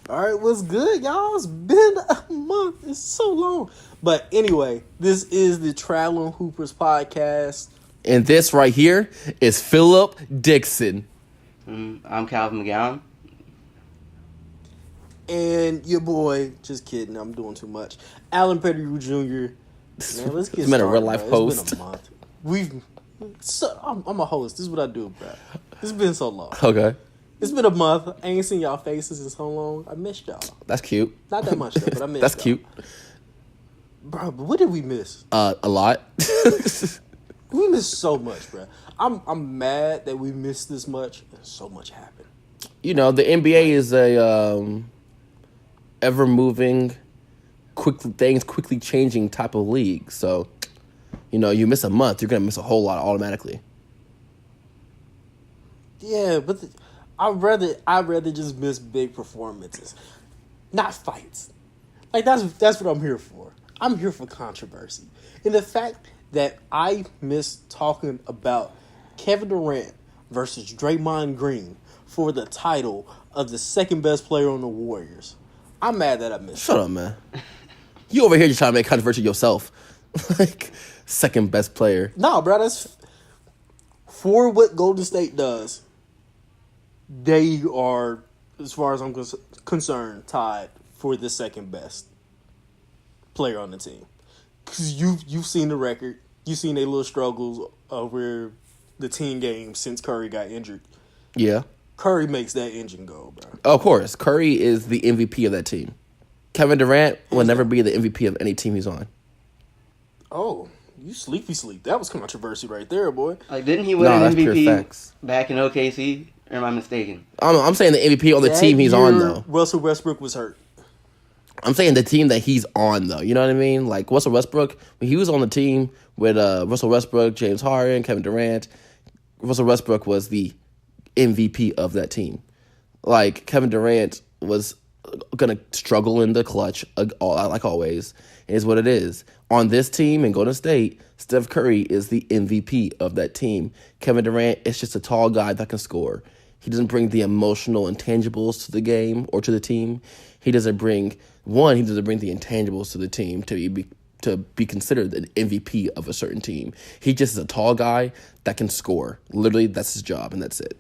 All right, what's good, y'all? It's been a month. It's so long. But anyway, this is the Traveling Hoopers podcast. And this right here is Philip Dixon. I'm Calvin McGowan. And your boy, just kidding, I'm doing too much. Alan Pettigrew Jr. Man, let's get started. A real life host. It's been a month. I'm a host. This is what I do, bro. It's been so long. Okay. It's been a month. I ain't seen y'all faces in so long. I missed y'all. That's cute. Not that much, though, but I missed That's y'all. cute. Bro, but what did we miss? A lot. We missed so much, bro. I'm mad that we missed this much. So much happened. You know, the NBA is a ever moving, quickly changing type of league. So, you know, you miss a month, you're gonna miss a whole lot automatically. Yeah, but I'd rather just miss big performances, not fights. Like that's what I'm here for. I'm here for controversy, and the fact that I miss talking about Kevin Durant versus Draymond Green for the title of the second best player on the Warriors. I'm mad that I missed. Shut up, man. You over here just trying to make controversy yourself. Like, second best player. No, bro, that's for what Golden State does. They are, as far as I'm concerned, tied for the second best player on the team. Because you've seen the record. You've seen their little struggles over the team games since Curry got injured. Yeah. Curry makes that engine go, bro. Of course. Curry is the MVP of that team. Kevin Durant will never be the MVP of any team he's on. Oh, you sleepy sleep. That was controversy right there, boy. Like, didn't he win an MVP back in OKC? Or am I mistaken? I'm saying the MVP on the team he's on, though. Russell Westbrook was hurt. I'm saying the team that he's on, though. You know what I mean? Like, Russell Westbrook, when he was on the team with Russell Westbrook, James Harden, Kevin Durant, Russell Westbrook was the MVP of that team. Like, Kevin Durant was going to struggle in the clutch, like always. It is what it is. On this team in Golden State, Steph Curry is the MVP of that team. Kevin Durant is just a tall guy that can score. He doesn't bring the emotional intangibles to the game or to the team. He doesn't bring the intangibles to the team to be considered the MVP of a certain team. He just is a tall guy that can score. Literally, that's his job, and that's it.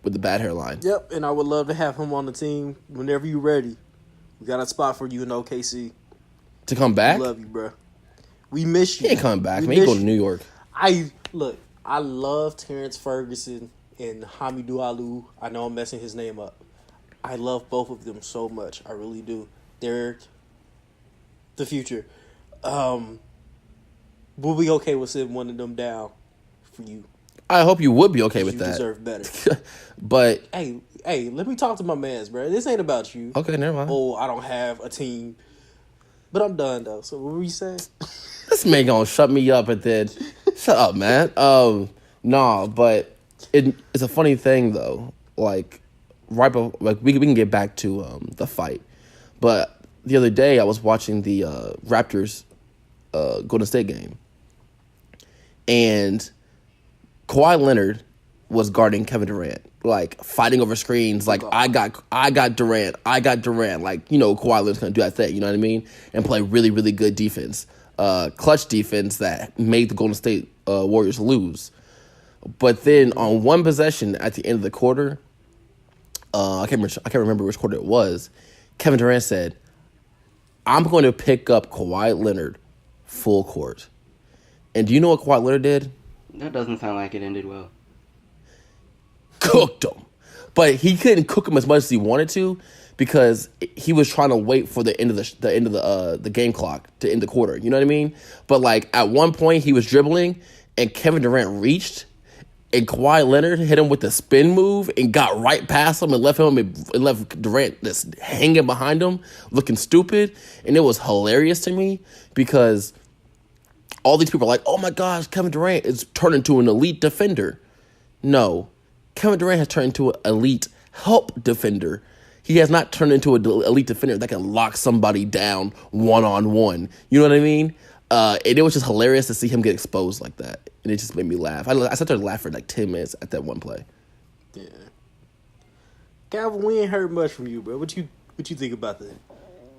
With the bad hairline. Yep, and I would love to have him on the team whenever you're ready. We got a spot for you in OKC. To come back? We love you, bro. We miss you. He ain't coming back, man. He go to New York. I love Terrence Ferguson and Hamidou Alou. I know I'm messing his name up. I love both of them so much. I really do. They're the future. We'll be okay with sitting one of them down for you. I hope you would be okay with that. You deserve better. But hey, let me talk to my mans, bro. This ain't about you. Okay, never mind. Oh, I don't have a team. But I'm done, though. So what were you saying? This man gonna shut me up and then... Shut up, man. Nah, but it's a funny thing, though. Like, we can get back to the fight. But the other day, I was watching the Raptors Golden State game. And Kawhi Leonard was guarding Kevin Durant, like fighting over screens. Like, I got Durant. Like, you know, Kawhi Leonard's gonna do that thing. You know what I mean? And play really, really good defense, clutch defense that made the Golden State Warriors lose. But then on one possession at the end of the quarter, I can't remember which quarter it was. Kevin Durant said, "I'm going to pick up Kawhi Leonard full court." And do you know what Kawhi Leonard did? That doesn't sound like it ended well. Cooked him. But he couldn't cook him as much as he wanted to because he was trying to wait for the end of the game clock to end the quarter. You know what I mean? But like at one point he was dribbling and Kevin Durant reached and Kawhi Leonard hit him with the spin move and got right past him and left Durant just hanging behind him looking stupid. And it was hilarious to me because all these people are like, oh my gosh, Kevin Durant is turned into an elite defender. No, Kevin Durant has turned into an elite help defender. He has not turned into an elite defender that can lock somebody down one-on-one. You know what I mean? And it was just hilarious to see him get exposed like that. And it just made me laugh. I sat there and laughed for like 10 minutes at that one play. Yeah. Calvin, we ain't heard much from you, bro. What you think about the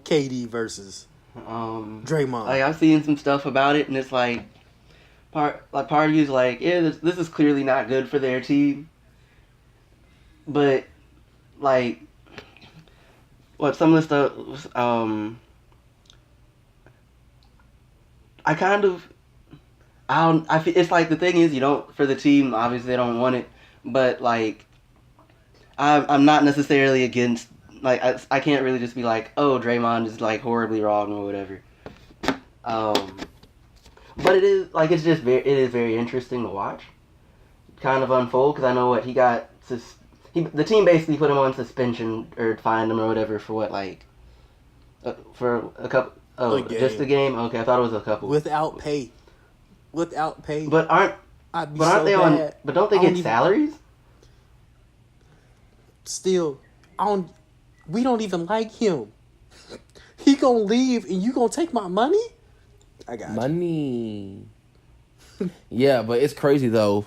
KD versus Draymond? Like, I've seen some stuff about it, and it's like part of you is like, yeah, this is clearly not good for their team. But like, what some of the stuff, I kind of, I feel, it's like the thing is, you don't, for the team, obviously they don't want it, but like, I'm not necessarily against, like, I can't really just be like, oh, Draymond is like horribly wrong or whatever. But it is, like, it is very interesting to watch, kind of unfold, because I know what he got, the team basically put him on suspension, or fined him or whatever for what, like, for a couple, just a game? Okay, I thought it was a couple. Without pay. But aren't so they on, but don't they get salaries? Still, we don't even like him. He gonna leave and you gonna take my money? I got money. Yeah, but it's crazy though.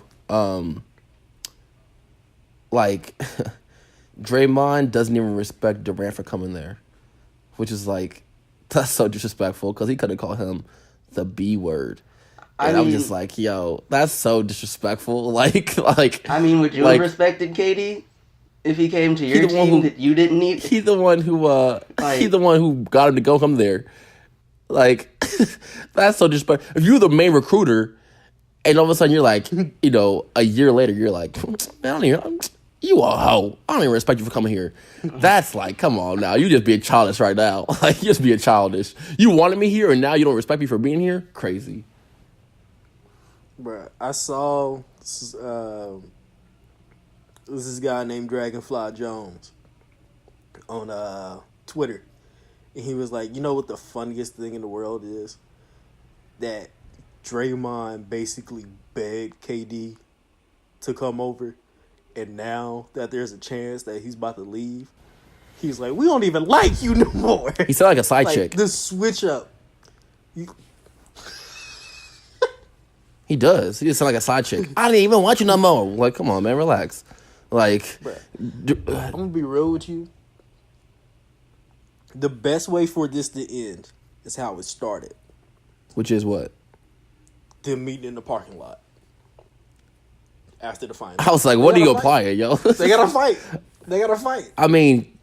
Like, Draymond doesn't even respect Durant for coming there, which is like, that's so disrespectful because he could have called him the B word. And I'm just like, yo, that's so disrespectful. Like. I mean, would you have respected KD if he came to your team that you didn't need? He's the one who got him to come there. Like, that's so disrespectful. If you're the main recruiter, and all of a sudden you're like, you know, a year later you're like, man, you a hoe. I don't even respect you for coming here. That's like, come on now. You just being childish right now. Like, you just being childish. You wanted me here, and now you don't respect me for being here? Crazy. Bruh, I saw this guy named Dragonfly Jones on Twitter. And he was like, you know what the funniest thing in the world is? That Draymond basically begged KD to come over. And now that there's a chance that he's about to leave, he's like, we don't even like you no more. He sounded like a side chick. The switch up. He does. He just sound like a side chick. I didn't even want you no more. Like, come on, man, relax. Like, I'm gonna be real with you. The best way for this to end is how it started. Which is what? Them meeting in the parking lot after the final. I was like, what are you applying, yo? They gotta fight. I mean,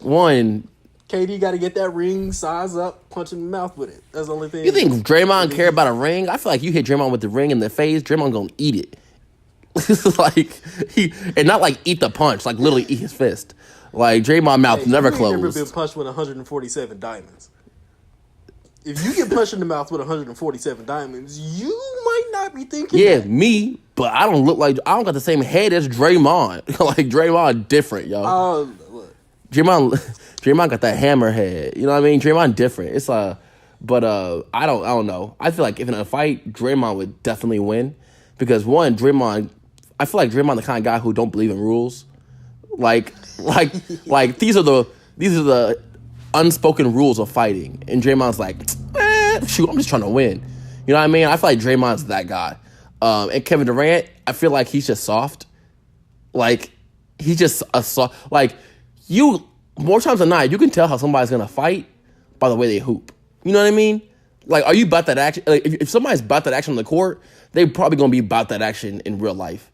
one, KD got to get that ring, size up, punch him in the mouth with it. That's the only thing. You think Draymond care about a ring? I feel like you hit Draymond with the ring in the face, Draymond gonna eat it. Like, and not like eat the punch, like literally eat his fist. Like, Draymond mouth never closed. You've never been punched with 147 diamonds. If you get punched in the mouth with 147 diamonds, you might not be thinking that. Me, but I don't got the same head as Draymond. Like, Draymond different, yo. Look. Draymond got that hammer head. You know what I mean? Draymond different. It's but I don't know. I feel like if in a fight, Draymond would definitely win because one, I feel like Draymond the kind of guy who don't believe in rules. Like these are the unspoken rules of fighting, and Draymond's like, shoot, I'm just trying to win. You know what I mean? I feel like Draymond's that guy. And Kevin Durant, I feel like he's just soft. Like, he's just a soft. Like, more times than not, you can tell how somebody's gonna fight by the way they hoop. You know what I mean? Like, are you about that action? Like, if somebody's about that action on the court, they're probably gonna be about that action in real life.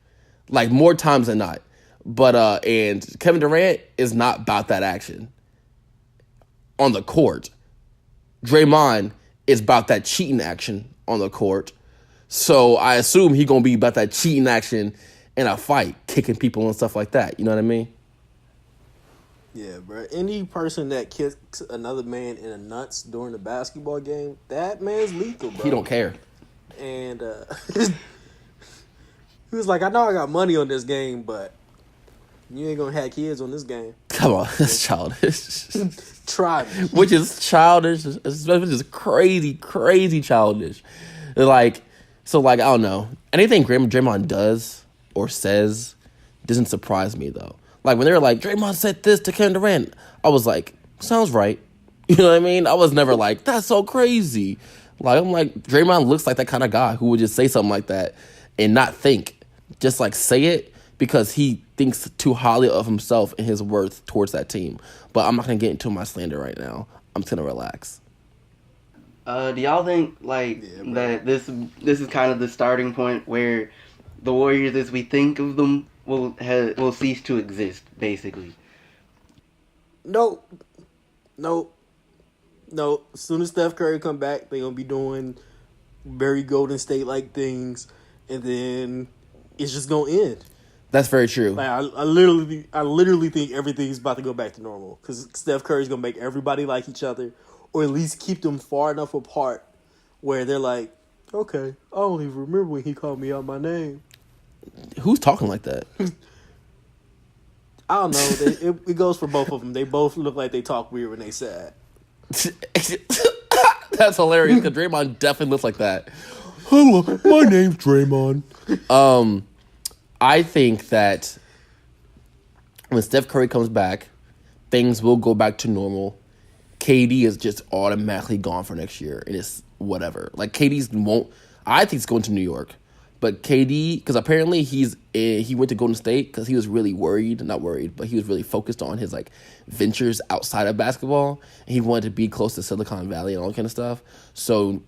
Like, more times than not. But and Kevin Durant is not about that action on the court. Draymond is about that cheating action on the court. So I assume he gonna be about that cheating action in a fight, kicking people and stuff like that. You know what I mean? Yeah, bro. Any person that kicks another man in the nuts during a basketball game, that man's lethal, bro. He don't care. And he was like, I know I got money on this game, but you ain't gonna have kids on this game. Come on, that's childish. Try me. Which is childish, which is crazy, crazy childish. Like, so, like, I don't know. Anything Draymond does or says doesn't surprise me, though. Like, when they were like, Draymond said this to Kevin Durant, I was like, sounds right. You know what I mean? I was never like, that's so crazy. Like, I'm like, Draymond looks like that kind of guy who would just say something like that and not think. Just, like, say it because he thinks too highly of himself and his worth towards that team. But I'm not gonna get into my slander right now. I'm just gonna relax. Do y'all think that this is kind of the starting point where the Warriors, as we think of them, will cease to exist, basically? No. As soon as Steph Curry come back, they're gonna be doing very Golden State like things, and then it's just gonna end. That's very true. Like I literally think everything's about to go back to normal because Steph Curry's gonna make everybody like each other, or at least keep them far enough apart where they're like, okay, I don't even remember when he called me out my name. Who's talking like that? I don't know. It goes for both of them. They both look like they talk weird when they sad. That's hilarious because Draymond definitely looks like that. Hello, my name's Draymond. I think that when Steph Curry comes back, things will go back to normal. KD is just automatically gone for next year, and it's whatever. Like KD's won't. I think he's going to New York, but KD, because apparently he went to Golden State because he was really not worried, but he was really focused on his like ventures outside of basketball, and he wanted to be close to Silicon Valley and all that kind of stuff. So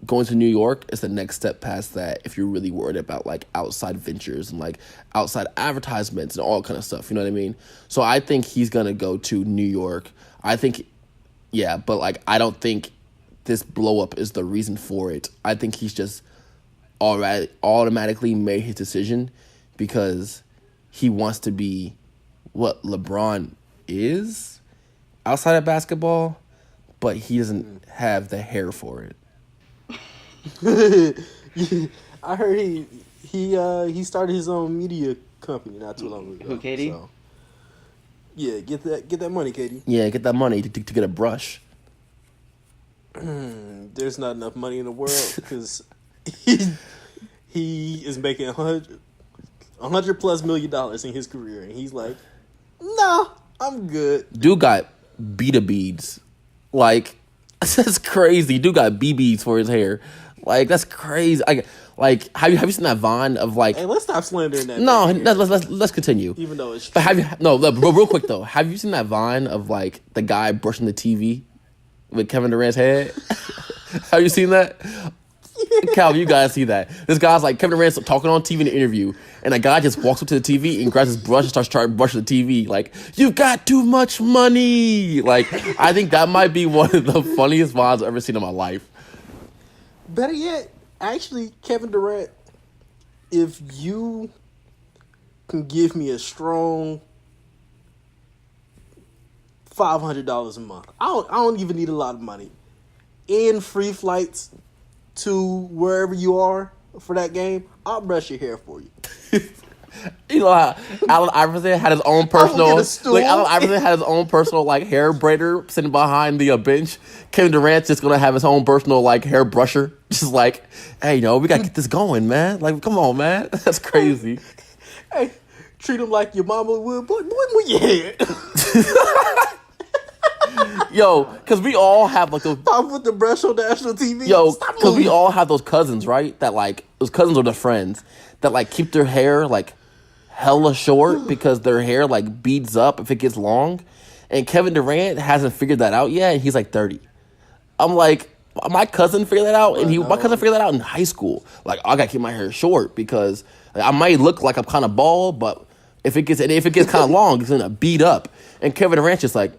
going to New York is the next step past that if you're really worried about like outside ventures and like outside advertisements and all kind of stuff, you know what I mean? So I think he's gonna go to New York. I think, yeah, but like I don't think this blow up is the reason for it. I think he's just already automatically made his decision because he wants to be what LeBron is outside of basketball, but he doesn't have the hair for it. I heard he started his own media company not too long ago. Who, KD? So, yeah, get that money, KD. Yeah, get that money to get a brush. There's not enough money in the world because he is making $100 plus million in his career, and he's like, nah, I'm good. Dude got Beta beads. Like, that's crazy. Dude got BBs for his hair. Like, that's crazy. Like, have you seen that Vine of like? Hey, let's stop slandering that. No, let's continue. Even though it's true. But real quick though, have you seen that Vine of like the guy brushing the TV with Kevin Durant's head? Have you seen that? Calvin, you guys see that? This guy's like Kevin Durant's talking on TV in an interview, and a guy just walks up to the TV and grabs his brush and starts trying to brush the TV. Like, you've got too much money. Like, I think that might be one of the funniest vines I've ever seen in my life. Better yet, actually, Kevin Durant, if you can give me a strong $500 a month, I don't even need a lot of money, and free flights to wherever you are for that game, I'll brush your hair for you. You know how Allen Iverson had his own personal, stool. like Allen Iverson had his own personal like hair braider sitting behind the bench. Kevin Durant's just gonna have his own personal like hair brusher, just like, hey, we gotta get this going, man. Like, come on, man, that's crazy. Hey, treat him like your mama would. Boy, move your head. Yo, because we all have like those. Pop with the brush on national TV. Yo, because we all have those cousins, right? That like those cousins or their friends that like keep their hair like hella short because their hair like beads up if it gets long. And Kevin Durant hasn't figured that out yet, and he's like 30. I'm like, my cousin figured that out, and my cousin figured that out in high school. Like, I gotta keep my hair short because I might look like I'm kind of bald, but if it gets kind of long, it's gonna beat up. And Kevin Durant's just like,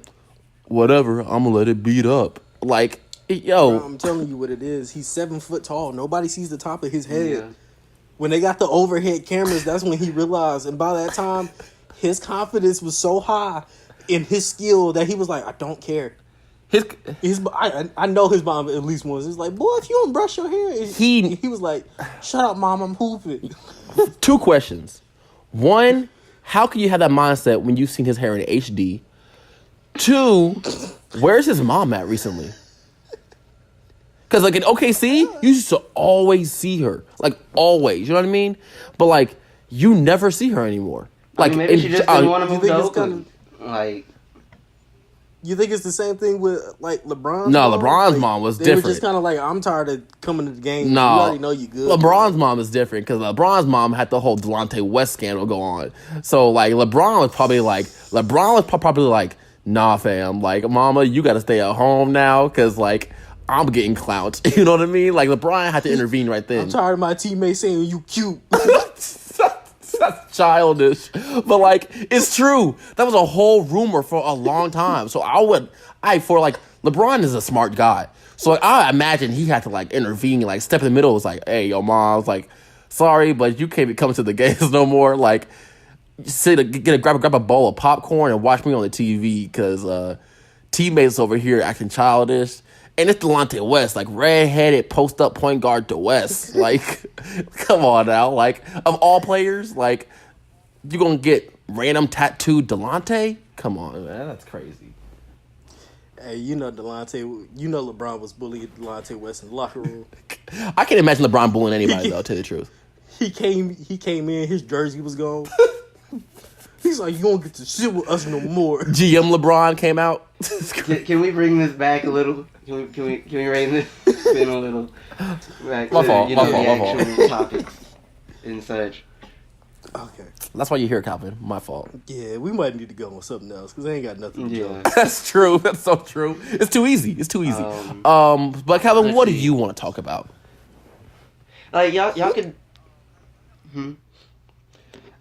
whatever, I'm gonna let it beat up. Like, yo. Bro, I'm telling you what it is. He's 7 foot tall. Nobody sees the top of his head. Yeah. When they got the overhead cameras, that's when he realized. And by that time, his confidence was so high in his skill that he was like, I don't care. I know his mom at least once. He's like, boy, if you don't brush your hair. He was like, shut up, mom, I'm hooping. 2 questions. 1, how can you have that mindset when you've seen his hair in HD? 2, where's his mom at recently? Because, like, in OKC, you used to always see her. Like, always. You know what I mean? But, like, you never see her anymore. Like, maybe she just didn't want to move to Oakland. Like, You think it's the same thing with like LeBron's No, mom? LeBron's Like, mom was they were different. just kind of like, I'm tired of coming to the game. No, We already know you good. LeBron's mom is different because LeBron's mom had the whole Delonte West scandal go on. So like LeBron was probably like, nah, fam, like mama, you got to stay at home now because like I'm getting clout. You know what I mean? Like LeBron had to intervene right then. I'm tired of my teammates saying you cute. That's childish, but like it's true. That was a whole rumor for a long time. So LeBron is a smart guy. So like, I imagine he had to like intervene, like step in the middle. It was like, hey, yo, mom, I was like, sorry, but you can't be coming to the games no more. Like, grab a bowl of popcorn and watch me on the TV because teammates over here acting childish. And it's Delonte West, like redheaded post up point guard to West. Like, come on now. Like, of all players, like, you gonna get random tattooed Delonte? Come on, man. That's crazy. Hey, you know LeBron was bullying Delonte West in the locker room. I can't imagine LeBron bullying anybody, though, to tell you the truth. He came in, his jersey was gone. He's like, you don't get to shit with us no more. GM LeBron came out. Can we bring this back a little? Can we rein this in a little? Back My to, fault. you know, the My fault. actual topics and such. Okay. That's why you're here, Calvin. My fault. Yeah, we might need to go on something else because they ain't got nothing to Yeah. do. That's true. That's so true. It's too easy. It's too easy. But Calvin, what do you want to talk about? Like y'all could.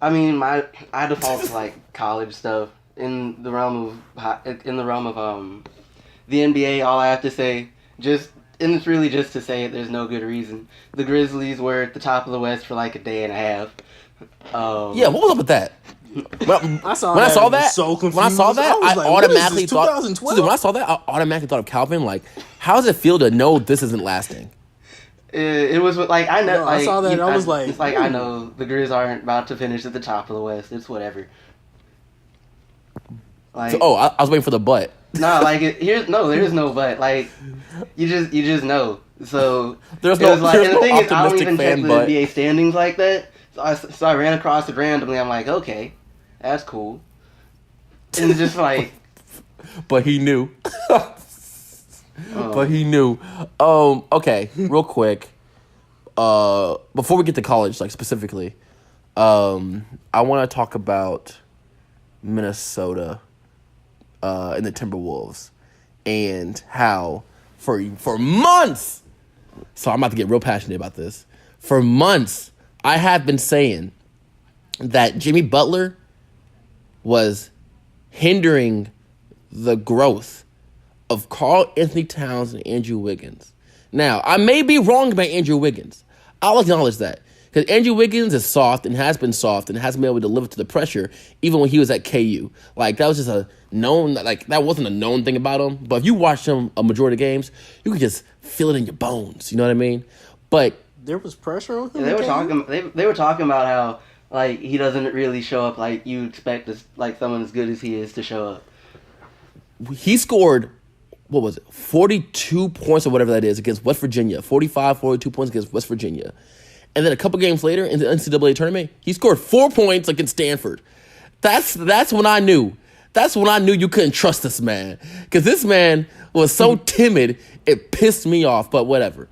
I mean, I default to like college stuff in the realm of the NBA. All I have to say, and it's really just to say it. There's no good reason. The Grizzlies were at the top of the West for like a day and a half. Yeah, what was up with that? When I saw that, I automatically thought. When I saw that, I automatically thought of Calvin. Like, how does it feel to know this isn't lasting? It was like I know. No, I saw that. I was like, it's like I know the Grizz aren't about to finish at the top of the West. It's whatever. Like, So, I was waiting for the butt. no, like there's no but. Like you just know. So There's it no- was like, there's and the no thing is, I don't optimistic even check fan the butt. NBA standings like that. So I ran across it randomly. I'm like, okay, that's cool. And it's just like, But he knew. But he knew. Okay, real quick. Before we get to college, like specifically, I want to talk about Minnesota and the Timberwolves and how for months. So I'm about to get real passionate about this. For months, I have been saying that Jimmy Butler was hindering the growth of Karl Anthony Towns and Andrew Wiggins. Now, I may be wrong about Andrew Wiggins. I'll acknowledge that. Because Andrew Wiggins is soft and has been soft and hasn't been able to live up to the pressure even when he was at KU. Like, that was just a known, like, that wasn't a known thing about him. But if you watch him a majority of games, you could just feel it in your bones. You know what I mean? But there was pressure on him. they were talking about how like he doesn't really show up like you expect like someone as good as he is to show up. he scored, what was it, 42 points or whatever that is against West Virginia. 45, 42 points against West Virginia. And then a couple games later in the NCAA tournament, he scored 4 points against Stanford. That's when I knew. That's when I knew you couldn't trust this man. Because this man was so timid, it pissed me off, but whatever.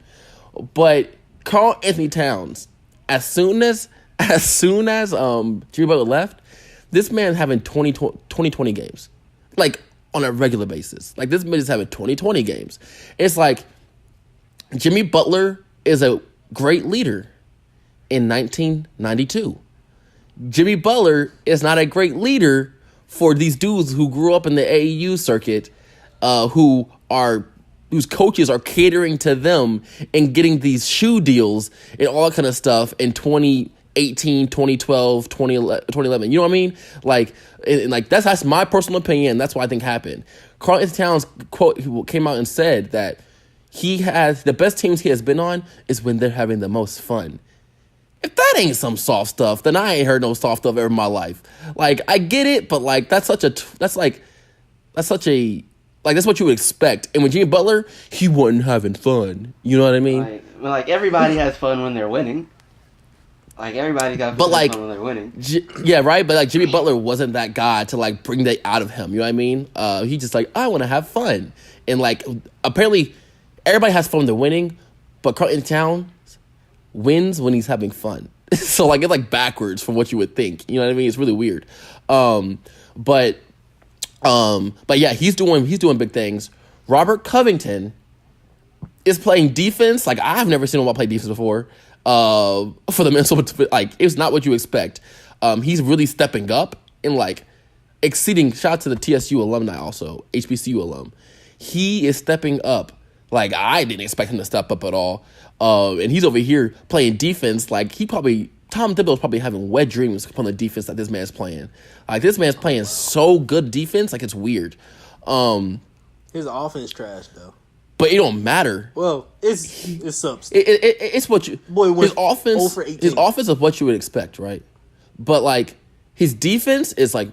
But Karl Anthony Towns, as soon as Jimmy Butler left, this man having 20 games. Like, on a regular basis. Like, this man is having 20 games. It's like, Jimmy Butler is a great leader in 1992. Jimmy Butler is not a great leader for these dudes who grew up in the AAU circuit, whose coaches are catering to them and getting these shoe deals and all that kind of stuff in 2018, 2012, 2011. You know what I mean? Like, and like that's my personal opinion. That's what I think happened. Karl Anthony Towns came out and said that he has the best teams he has been on is when they're having the most fun. If that ain't some soft stuff, then I ain't heard no soft stuff ever in my life. Like, I get it, but like that's what you would expect. And with Jimmy Butler, he wasn't having fun. You know what I mean? Like everybody has fun when they're winning. Like everybody's got But, like, fun when they're winning. Yeah, right. But like Jimmy Butler wasn't that guy to like bring that out of him. You know what I mean? He just like I want to have fun, and like apparently everybody has fun when they're winning, but Carlton Towns wins when he's having fun. So like it's like backwards from what you would think. You know what I mean? It's really weird. But yeah, he's doing big things. Robert Covington is playing defense. Like I've never seen him play defense before. For the Minnesota, like it's not what you expect. He's really stepping up and like exceeding. Shout out to the TSU alumni, also HBCU alum. He is stepping up. Like I didn't expect him to step up at all. And he's over here playing defense. Like Tom Thibodeau's probably having wet dreams upon the defense that this man's playing. Like this man's playing so good defense, like it's weird. His offense trash though. But it don't matter. Well, it's substance. It's what you his offense. 0 for 18. His offense is what you would expect, right? But like his defense is like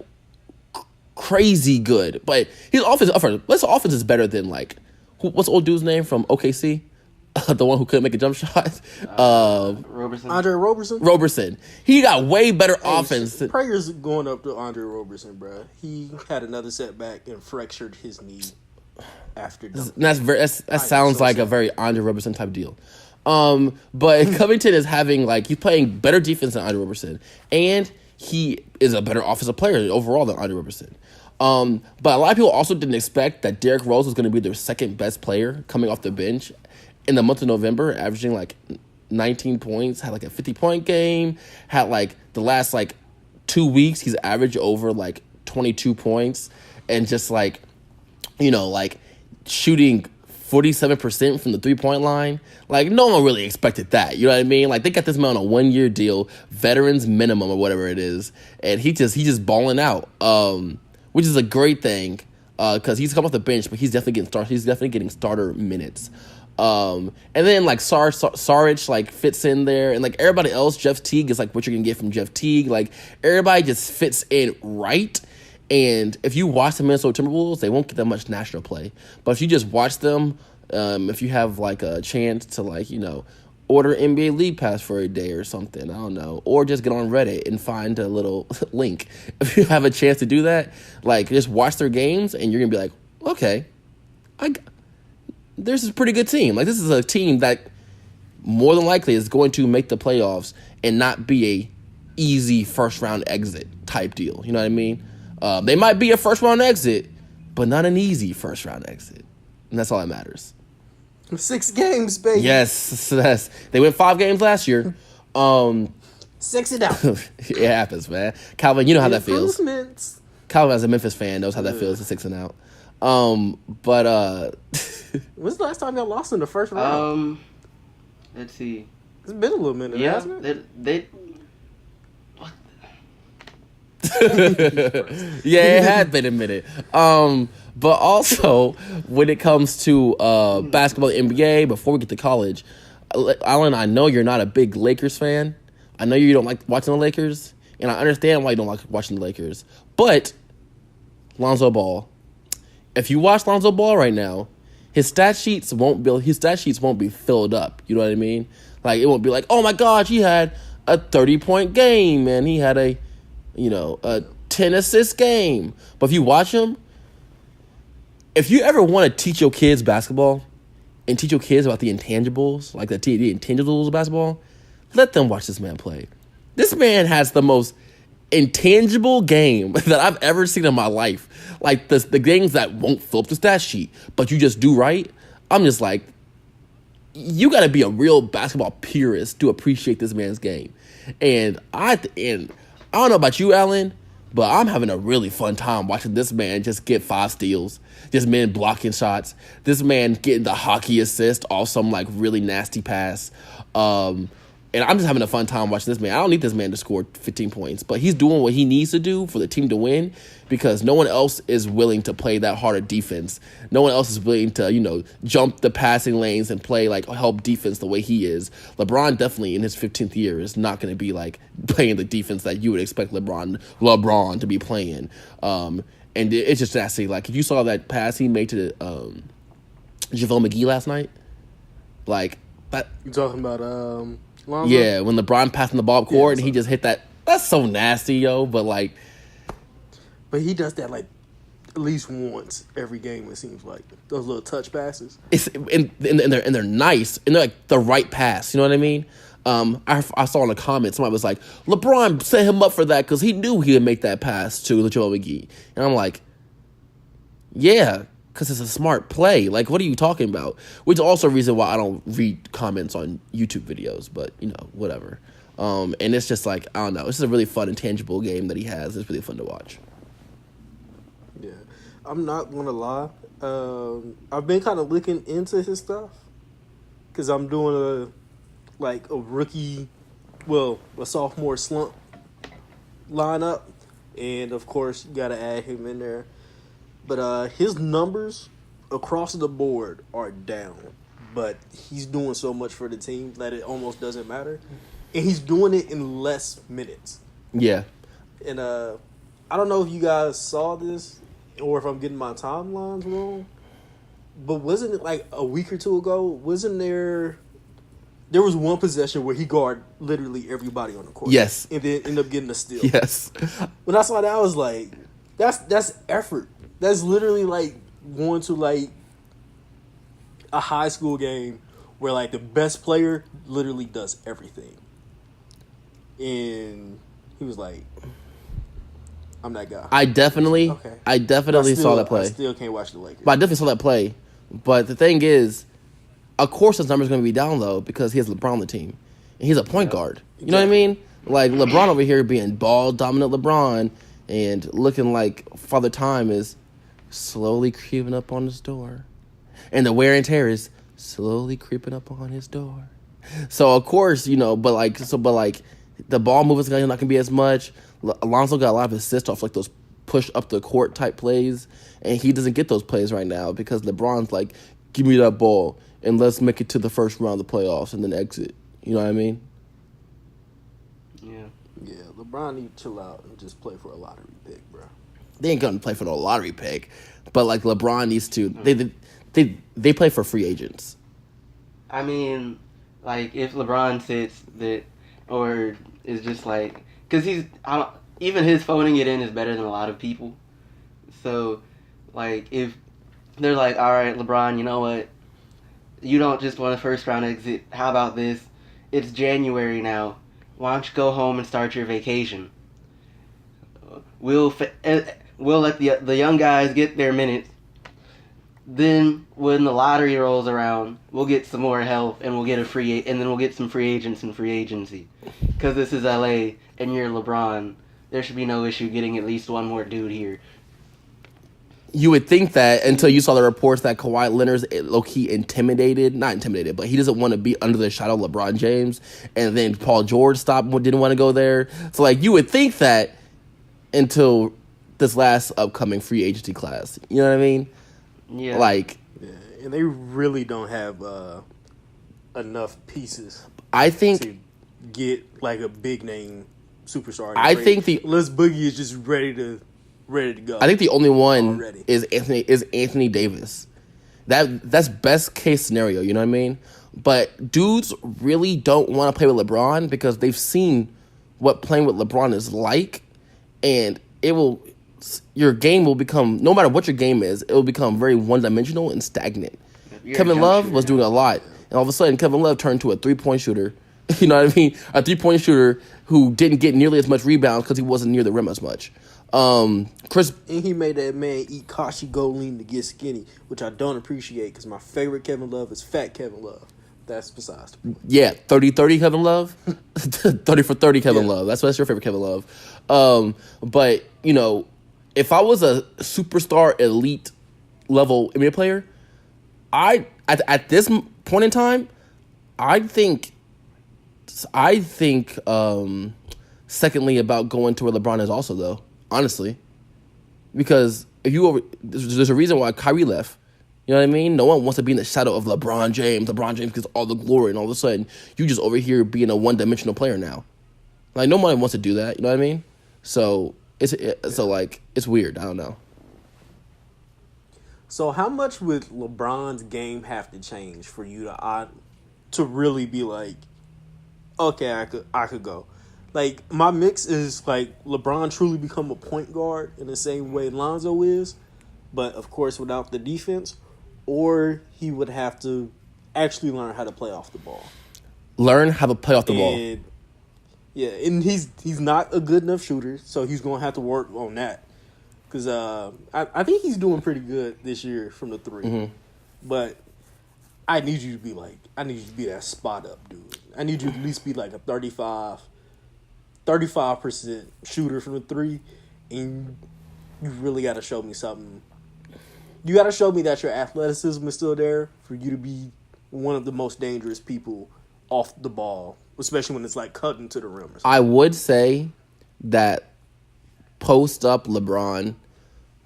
crazy good. But his offense is better than like what's the old dude's name from OKC? The one who couldn't make a jump shot. Roberson. Andre Roberson. Roberson. He got way better offense. Prayers going up to Andre Roberson, bro. He had another setback and fractured his knee after. That sounds like a very Andre Roberson type deal. But Covington is having like he's playing better defense than Andre Roberson, and he is a better offensive player overall than Andre Roberson. But a lot of people also didn't expect that Derrick Rose was going to be their second best player coming off the bench in the month of November, averaging like 19 points, had like a 50-point game, had like the last like 2 weeks he's averaged over like 22 points, and just like, you know, like shooting 47% from the 3-point line. Like no one really expected that. You know what I mean? Like they got this man on a 1-year deal, veterans minimum or whatever it is, and he just balling out, which is a great thing because he's come off the bench, but he's definitely getting starter minutes. And then like Saric like fits in there, and like everybody else, Jeff Teague is like what you're gonna get from Jeff Teague. Like everybody just fits in right. And if you watch the Minnesota Timberwolves, they won't get that much national play. But if you just watch them, if you have like a chance to like, you know, order NBA League Pass for a day or something, I don't know, or just get on Reddit and find a little link. If you have a chance to do that, like just watch their games, and you're gonna be like, okay, this is a pretty good team. Like this is a team that more than likely is going to make the playoffs and not be a easy first round exit type deal. You know what I mean? They might be a first round exit, but not an easy first round exit. And that's all that matters. 6 games, baby. Yes, they went 5 games last year. 6 it out. It happens, man. Calvin, you know how that feels. Improvements. Calvin, as a Memphis fan, knows how that feels to 6 and out. But when's the last time y'all lost in the first round? Let's see. It's been a little minute, Yeah, hasn't it? they yeah, it had been a minute. But also when it comes to basketball, NBA, before we get to college, Alan, I know you're not a big Lakers fan. I know you don't like watching the Lakers, and I understand why you don't like watching the Lakers. But Lonzo Ball, if you watch Lonzo Ball right now, his stat sheets won't be filled up. You know what I mean? Like it won't be like, oh my gosh, he had a 30-point game and he had a 10-assist game. But if you watch him, if you ever want to teach your kids basketball and teach your kids about the intangibles, like the intangibles of basketball, let them watch this man play. This man has the most intangible game that I've ever seen in my life. Like the games that won't fill up the stat sheet, but you just do right. I'm just like, you got to be a real basketball purist to appreciate this man's game. And I don't know about you, Alan, but I'm having a really fun time watching this man just get 5 steals. This man blocking shots. This man getting the hockey assist off some like really nasty pass. And I'm just having a fun time watching this man. I don't need this man to score 15 points, but he's doing what he needs to do for the team to win because no one else is willing to play that hard of defense. No one else is willing to, jump the passing lanes and play like help defense the way he is. LeBron definitely in his 15th year is not going to be like playing the defense that you would expect LeBron to be playing. And it's just nasty. Like if you saw that pass he made to JaVale McGee last night, like that. You talking about Lonzo? Yeah, when LeBron passing the ball up court and he so- just hit that. That's so nasty, yo. But like, But he does that like at least once every game. It seems like those little touch passes. it's and they're nice and they're like the right pass. You know what I mean? I saw in the comments somebody was like, LeBron set him up for that because he knew he would make that pass to Joel McGee, and I'm like, yeah, because it's a smart play. Like, what are you talking about? Which is also a reason why I don't read comments on YouTube videos. But whatever. And it's just like, I don't know. It's just a really fun and tangible game that he has. It's really fun to watch. Yeah, I'm not gonna lie. I've been kind of looking into his stuff because I'm doing a rookie, a sophomore slump lineup, and of course you got to add him in there. But his numbers across the board are down, but he's doing so much for the team that it almost doesn't matter, and he's doing it in less minutes. Yeah. And I don't know if you guys saw this or if I'm getting my timelines wrong, but wasn't it like a week or two ago? Wasn't there was one possession where he guarded literally everybody on the court? Yes. And then ended up getting a steal. Yes. When I saw that, I was like, that's effort. That's literally like going to like a high school game where like the best player literally does everything. And he was like, I'm that guy. I definitely saw that play. I still can't watch the Lakers. But I definitely saw that play. But the thing is, of course his number's going to be down, though, because he has LeBron on the team. And he's a point guard. You know what I mean? Like, LeBron over here being ball-dominant LeBron and looking like Father Time is slowly creeping up on his door. And the wear and tear is slowly creeping up on his door. So, of course, the ball movement is not going to be as much. Alonzo got a lot of assists off like those push up the court type plays, and he doesn't get those plays right now because LeBron's like, give me that ball and let's make it to the first round of the playoffs and then exit. You know what I mean? Yeah. Yeah, LeBron need to chill out and just play for a lottery pick, bro. They ain't gonna play for no lottery pick, but like LeBron needs to. They play for free agents. I mean, like if LeBron sits that, or is just like, because even his phoning it in is better than a lot of people. So, like if they're like, all right, LeBron, you know what? You don't just want a first round exit. How about this? It's January now. Why don't you go home and start your vacation? We'll let the young guys get their minutes. Then when the lottery rolls around, we'll get some more help and then we'll get some free agents and free agency. Because this is LA and you're LeBron, there should be no issue getting at least one more dude here. You would think that until you saw the reports that Kawhi Leonard's low-key not intimidated, but he doesn't want to be under the shadow of LeBron James, and then Paul George didn't want to go there. So, like, you would think that until this last upcoming free agency class. You know what I mean? Yeah. Like, yeah, and they really don't have enough pieces. I think to get like a big name superstar. I think Les Boogie is just ready to go. I think the only one already is Anthony Davis. That's best case scenario, you know what I mean? But dudes really don't want to play with LeBron because they've seen what playing with LeBron is like, and your game will become, no matter what your game is, it will become very one-dimensional and stagnant. Kevin Love was doing a lot, and all of a sudden Kevin Love turned to a three-point shooter. You know what I mean? A three-point shooter who didn't get nearly as much rebounds because he wasn't near the rim as much. Chris, and he made that man eat Kashi Golding to get skinny, which I don't appreciate because my favorite Kevin Love is Fat Kevin Love. That's besides the point. Yeah, 30-30 Kevin Love. 30 for 30 Kevin Love. That's your favorite Kevin Love. But, if I was a superstar elite level NBA player, at this point in time, I think secondly about going to where LeBron is also, though, honestly. Because there's a reason why Kyrie left. You know what I mean? No one wants to be in the shadow of LeBron James. LeBron James gets all the glory, and all of a sudden, you just over here being a one-dimensional player now. Like, no one wants to do that. You know what I mean? So it's weird. I don't know. So how much would LeBron's game have to change for you to really be like, Okay, I could go. Like my mix is like LeBron truly become a point guard in the same way Lonzo is, but of course without the defense, or he would have to actually learn how to play off the ball. Learn how to play off the ball. And yeah, and he's not a good enough shooter, so he's gonna have to work on that. Because I think he's doing pretty good this year from the 3, but I need you to be that spot up dude. I need you to at least be like a 35% shooter from the 3, and you really got to show me something. You got to show me that your athleticism is still there for you to be one of the most dangerous people off the ball, especially when it's like cutting to the rim. Or something. I would say that post up LeBron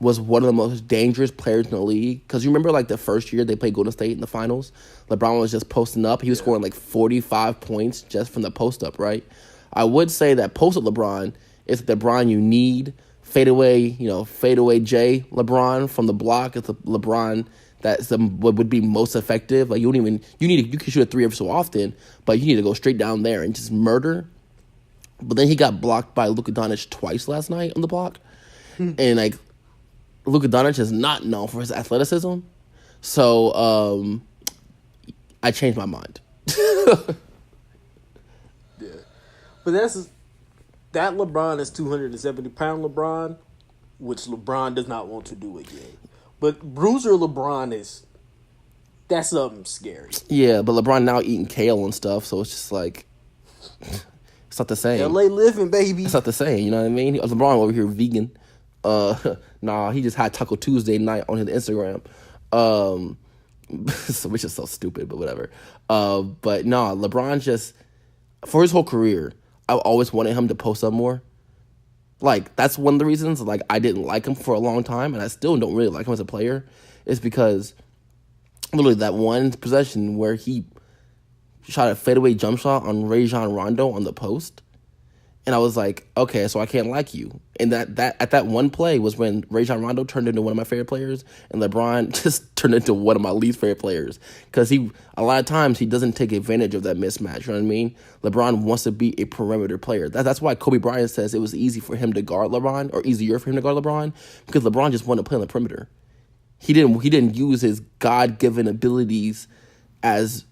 was one of the most dangerous players in the league. Because you remember like the first year they played Golden State in the finals? LeBron was just posting up. He was scoring like 45 points just from the post up, right? I would say that post up LeBron is the LeBron you need. Fadeaway J LeBron from the block is the LeBron that's what would be most effective. Like you can shoot a 3 every so often, but you need to go straight down there and just murder. But then he got blocked by Luka Doncic twice last night on the block. And like Luka Doncic is not known for his athleticism. So I changed my mind. Yeah. But that LeBron is 270-pound LeBron, which LeBron does not want to do again. But Bruiser LeBron that's something scary. Yeah, but LeBron now eating kale and stuff, so it's just like it's not the same. LA living, baby. It's not the same, you know what I mean? LeBron over here vegan. Nah, he just had Taco Tuesday night on his Instagram. Which is so stupid, but whatever. But no, LeBron just for his whole career, I always wanted him to post up more. Like, that's one of the reasons, like, I didn't like him for a long time, and I still don't really like him as a player, is because literally that one possession where he shot a fadeaway jump shot on Rajon Rondo on the post, and I was like, okay, so I can't like you. And that at that one play was when Rajon Rondo turned into one of my favorite players, and LeBron just turned into one of my least favorite players. Because a lot of times, he doesn't take advantage of that mismatch, you know what I mean? LeBron wants to be a perimeter player. That's why Kobe Bryant says it was easy for him to guard LeBron, or easier for him to guard LeBron, because LeBron just wanted to play on the perimeter. He didn't use his God-given abilities as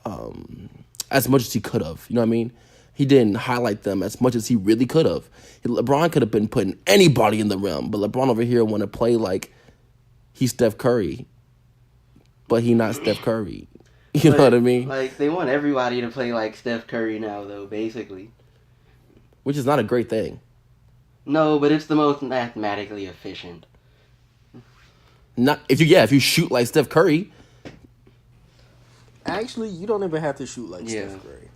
much as he could have, you know what I mean? He didn't highlight them as much as he really could have. LeBron could have been putting anybody in the rim, but LeBron over here want to play like he's Steph Curry, but he not Steph Curry. You know what I mean? Like, they want everybody to play like Steph Curry now, though, basically. Which is not a great thing. No, but it's the most mathematically efficient. Not if you shoot like Steph Curry. Actually, you don't even have to shoot like Steph Curry.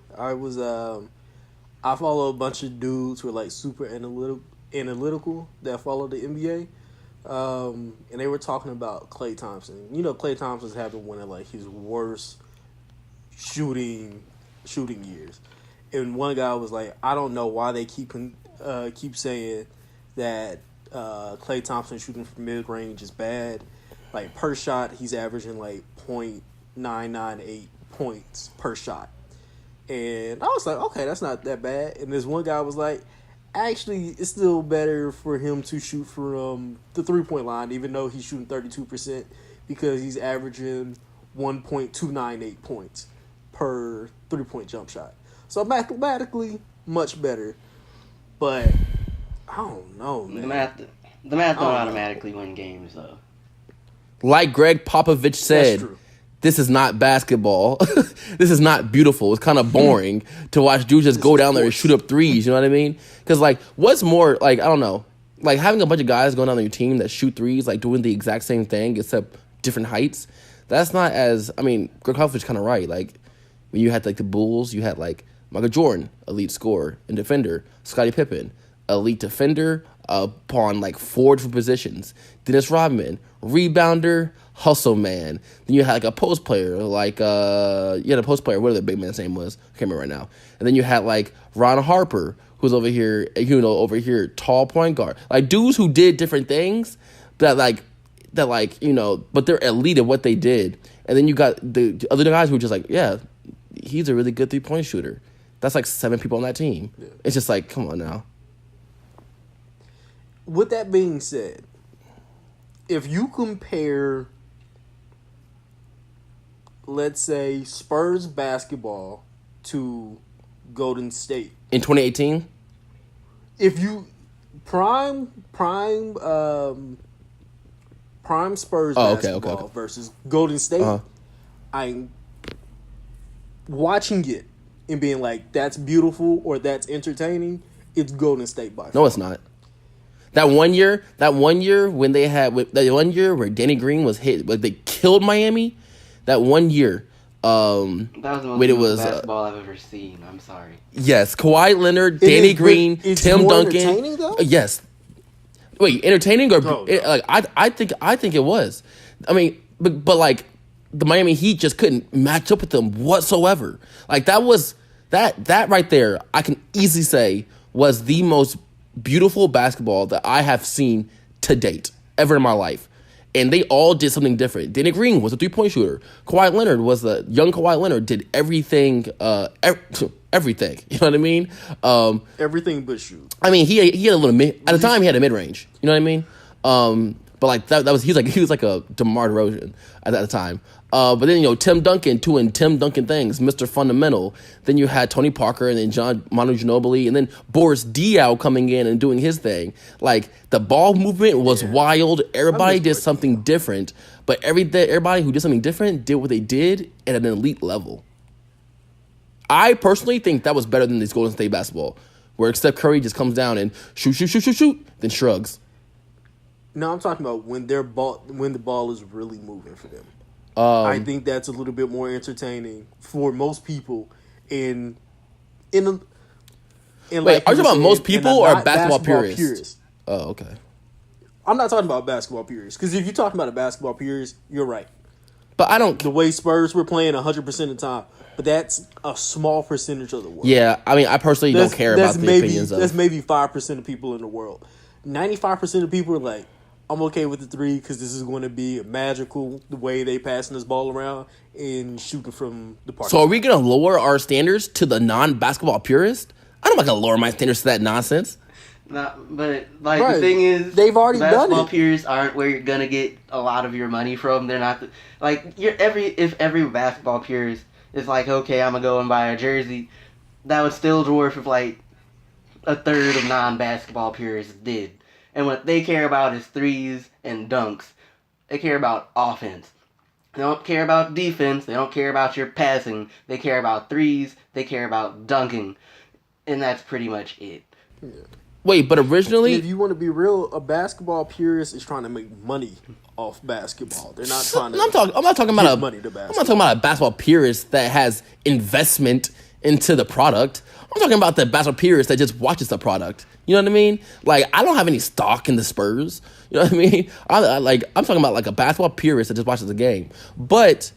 I follow a bunch of dudes who are like super analytical that follow the NBA. And they were talking about Klay Thompson. You know, Klay Thompson's having one of like his worst shooting years. And one guy was like, I don't know why they keep saying that Klay Thompson shooting from mid range is bad. Like per shot, he's averaging like .998 points per shot. And I was like, okay, that's not that bad. And this one guy was like, actually, it's still better for him to shoot from the 3-point line, even though he's shooting 32%, because he's averaging 1.298 points per 3-point jump shot. So mathematically, much better. But I don't know, man. The math don't automatically win games, though. Like Greg Popovich said, That's true. This is not basketball. This is not beautiful. It's kind of boring to watch dudes just go down there and shoot up threes. You know what I mean? Because, like, what's more, like, I don't know. Like, having a bunch of guys going down on your team that shoot threes, like, doing the exact same thing except different heights, that's not as, I mean, Greg Popovich kind of right. Like, when you had, like, the Bulls, you had, like, Michael Jordan, elite scorer and defender. Scottie Pippen, elite defender upon, like, 4 different positions. Dennis Rodman, rebounder, hustle man. Then you had like a post player, like you had a post player, whatever the big man's name was, I can't remember right now. And then you had like Ron Harper, who's over here, tall point guard. Like dudes who did different things that but they're elite at what they did. And then you got the other guys who were just like, yeah, he's a really good 3-point shooter. That's like 7 people on that team. Yeah. It's just like, come on now. With that being said, if you compare, let's say, Spurs basketball to Golden State, In 2018, if you prime Spurs Oh, okay, basketball okay. versus Golden State, Uh-huh. I'm watching it and being like, that's beautiful or that's entertaining. It's Golden State by far. no, it's not. That one year when they had that one year where Danny Green was hit, like they killed Miami. That one year, That was the most when it beautiful was basketball I've ever seen. I'm sorry. yes, Kawhi Leonard, It Danny is, but Green, it's Tim more Duncan. entertaining, though? Yes. Wait, entertaining or No, no. like I think it was. I mean, but like the Miami Heat just couldn't match up with them whatsoever. Like that was that right there. I can easily say was the most beautiful basketball that I have seen to date ever in my life. And they all did something different. Danny Green was a 3-point shooter. Kawhi Leonard was the young Kawhi Leonard, did everything, everything. You know what I mean? Everything but shoot. I mean, he had a little at the time he had a mid range. You know what I mean? But like that was he was like a DeMar DeRozan at that time. But then Tim Duncan doing Tim Duncan things, Mr. Fundamental. Then you had Tony Parker and then Manu Ginobili and then Boris Diaw coming in and doing his thing. Like the ball movement was wild. Everybody did something different, but everybody who did something different did what they did at an elite level. I personally think that was better than this Golden State basketball, where Steph Curry just comes down and shoot, then shrugs. No, I'm talking about when the ball is really moving for them. I think that's a little bit more entertaining for most people. Wait, Are you talking about most people or basketball purists? Oh, okay. I'm not talking about basketball purists, because if you're talking about a basketball purist, you're right. But I don't. The way Spurs were playing 100% of the time, but that's a small percentage of the world. Yeah, I mean, I personally don't care about the opinions That's of. maybe 5% of people in the world. 95% of people are like, I'm okay with the 3 because this is going to be magical the way they passing this ball around and shooting from the park. So are we gonna lower our standards to the non-basketball purist? I'm not gonna lower my standards to that nonsense. Nah, but like Right. the thing is, They've already done basketball it. purists aren't where you're gonna get a lot of your money from. They're not if every basketball purist is like, okay, I'm gonna go and buy a jersey, that would still dwarf if like a third of non-basketball purists did. And what they care about is threes and dunks. They care about offense. They don't care about defense. They don't care about your passing. They care about threes. They care about dunking. And that's pretty much it. Wait, but originally, If you want to be real, a basketball purist is trying to make money off basketball. They're not trying to. I'm not talking about give a money to I'm not basketball. talking about a basketball purist that has investment into the product. I'm talking about the basketball purist that just watches the product. You know what I mean? Like, I don't have any stock in the Spurs. You know what I mean? I'm talking about like a basketball purist that just watches the game. But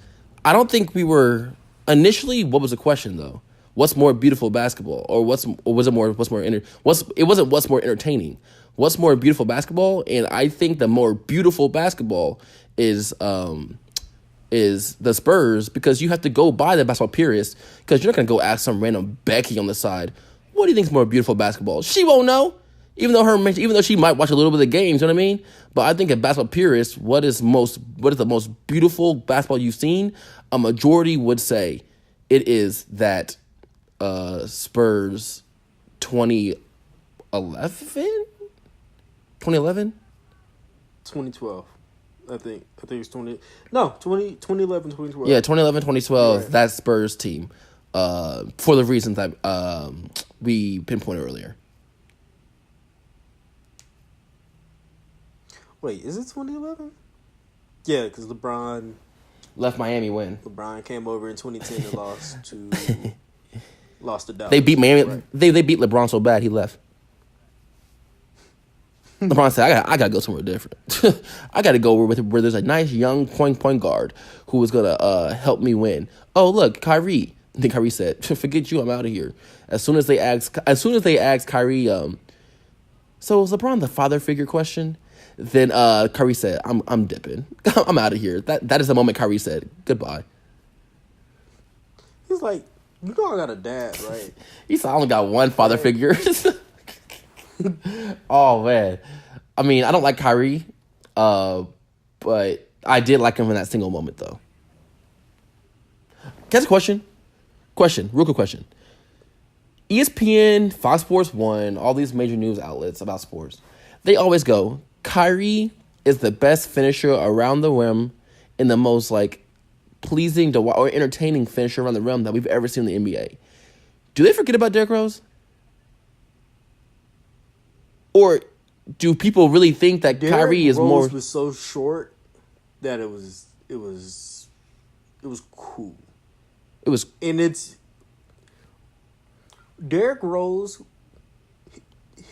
I don't think we were initially. What was the question though? What's more beautiful basketball, or what's more entertaining? What's more beautiful basketball? And I think the more beautiful basketball is the Spurs, because you have to go by the basketball purist, because you're not gonna go ask some random Becky on the side, what do you think is more beautiful basketball? She won't know, even though she might watch a little bit of the games. You know what I mean? But I think a basketball purist, what is the most beautiful basketball you've seen? A majority would say it is that Spurs 2011. 2012. I think it's 2011, 2012. Yeah, 2011, 2012, Right. that Spurs team, for the reasons that we pinpointed earlier. Wait, is it 2011? Yeah, because LeBron Left Miami win. came over in 2010 and lost to Dallas. They beat Miami. Right. They beat LeBron so bad he left. LeBron said, I gotta go somewhere different. I gotta go where there's a nice young point guard who is gonna help me win. Oh, look, Kyrie. I think Kyrie said, forget you, I'm out of here. As soon as they asked Kyrie, so is LeBron the father figure question? Then Kyrie said, I'm dipping. I'm out of here. That is the moment Kyrie said goodbye. He's like, you know I got a dad, right? He said, I only got one father figure. Oh, man. I mean, I don't like Kyrie, but I did like him in that single moment, though. Can I ask a question? Real quick question. ESPN, Fox Sports 1, all these major news outlets about sports, they always go, Kyrie is the best finisher around the rim and the most, like, pleasing to or entertaining finisher around the rim that we've ever seen in the NBA. Do they forget about Derrick Rose? Or do people really think that Kyrie is Rose more... was so short that it was cool. It was... And it's... Derrick Rose,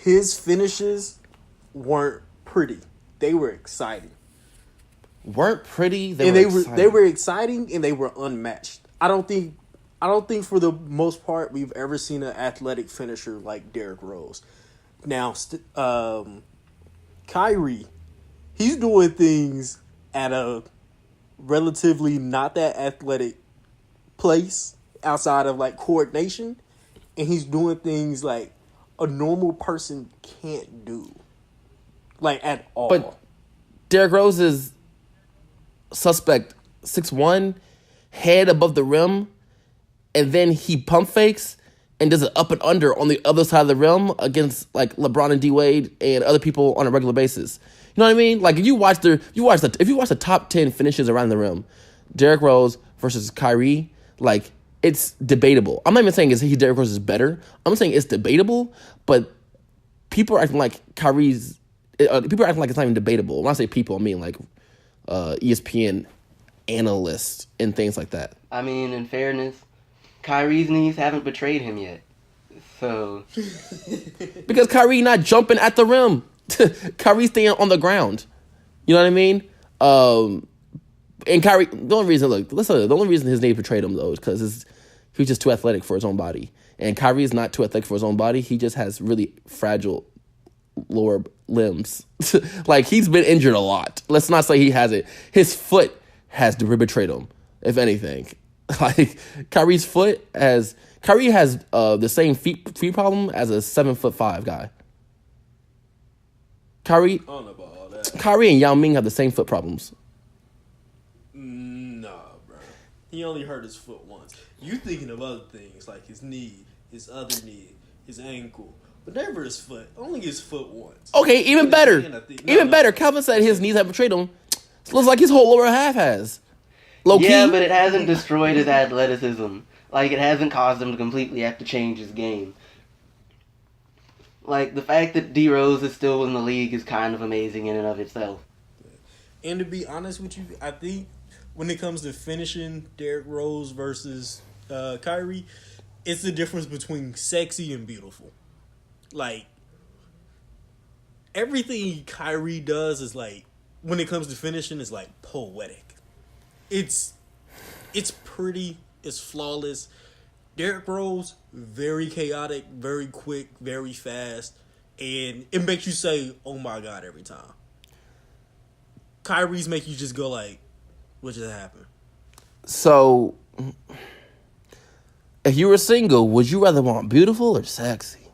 his finishes weren't pretty. They were exciting. Weren't pretty. They were exciting and they were unmatched. I don't think for the most part we've ever seen an athletic finisher like Derrick Rose. Now, Kyrie, he's doing things at a relatively not that athletic place outside of like coordination, and he's doing things like a normal person can't do, like at all. But Derrick Rose is suspect 6'1", head above the rim, and then he pump fakes and does an up and under on the other side of the rim against like LeBron and D Wade and other people on a regular basis. You know what I mean? Like if you watch the top 10 finishes around the rim, Derrick Rose versus Kyrie, like it's debatable. I'm not even saying Derrick Rose is better. I'm saying it's debatable, but people are acting like Kyrie's. People are acting like it's not even debatable. When I say people, I mean like ESPN analysts and things like that. I mean, in fairness, Kyrie's knees haven't betrayed him yet. So... Because Kyrie not jumping at the rim. Kyrie staying on the ground. You know what I mean? And Kyrie, the only reason his knee betrayed him, though, is because he was just too athletic for his own body. And Kyrie's not too athletic for his own body. He just has really fragile lower limbs. Like, he's been injured a lot. Let's not say he hasn't. His foot has betrayed him, if anything. Like, Kyrie has the same feet problem as a 7'5" guy. I don't know about all that. Kyrie and Yao Ming have the same foot problems. Nah, bro. He only hurt his foot once. You thinking of other things like his knee, his other knee, his ankle, but never his foot. Only his foot once. Okay, even better. Better. Calvin said his knees have betrayed him. It looks like his whole lower half has. Low key. Yeah, but it hasn't destroyed his athleticism. Like, it hasn't caused him to completely have to change his game. Like, the fact that D Rose is still in the league is kind of amazing in and of itself. And to be honest with you, I think when it comes to finishing Derrick Rose versus Kyrie, it's the difference between sexy and beautiful. Like, everything Kyrie does is like, when it comes to finishing, is like poetic. It's pretty, it's flawless. Derrick Rose, very chaotic, very quick, very fast, and it makes you say, oh my God, every time. Kyrie's make you just go like, what just happened? So, if you were single, would you rather want beautiful or sexy?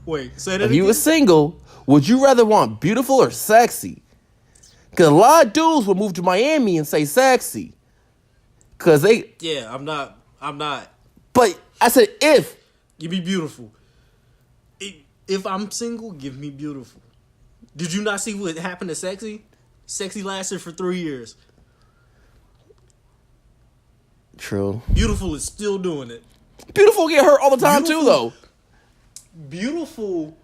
Wait, say that If again? you were single, would you rather want beautiful or sexy? Because a lot of dudes would move to Miami and say sexy. Because they... Yeah, I'm not. But I said if. Give me beautiful. If I'm single, give me beautiful. Did you not see what happened to Sexy? Sexy lasted for 3 years. True. Beautiful is still doing it. Beautiful get hurt all the time too, though. Beautiful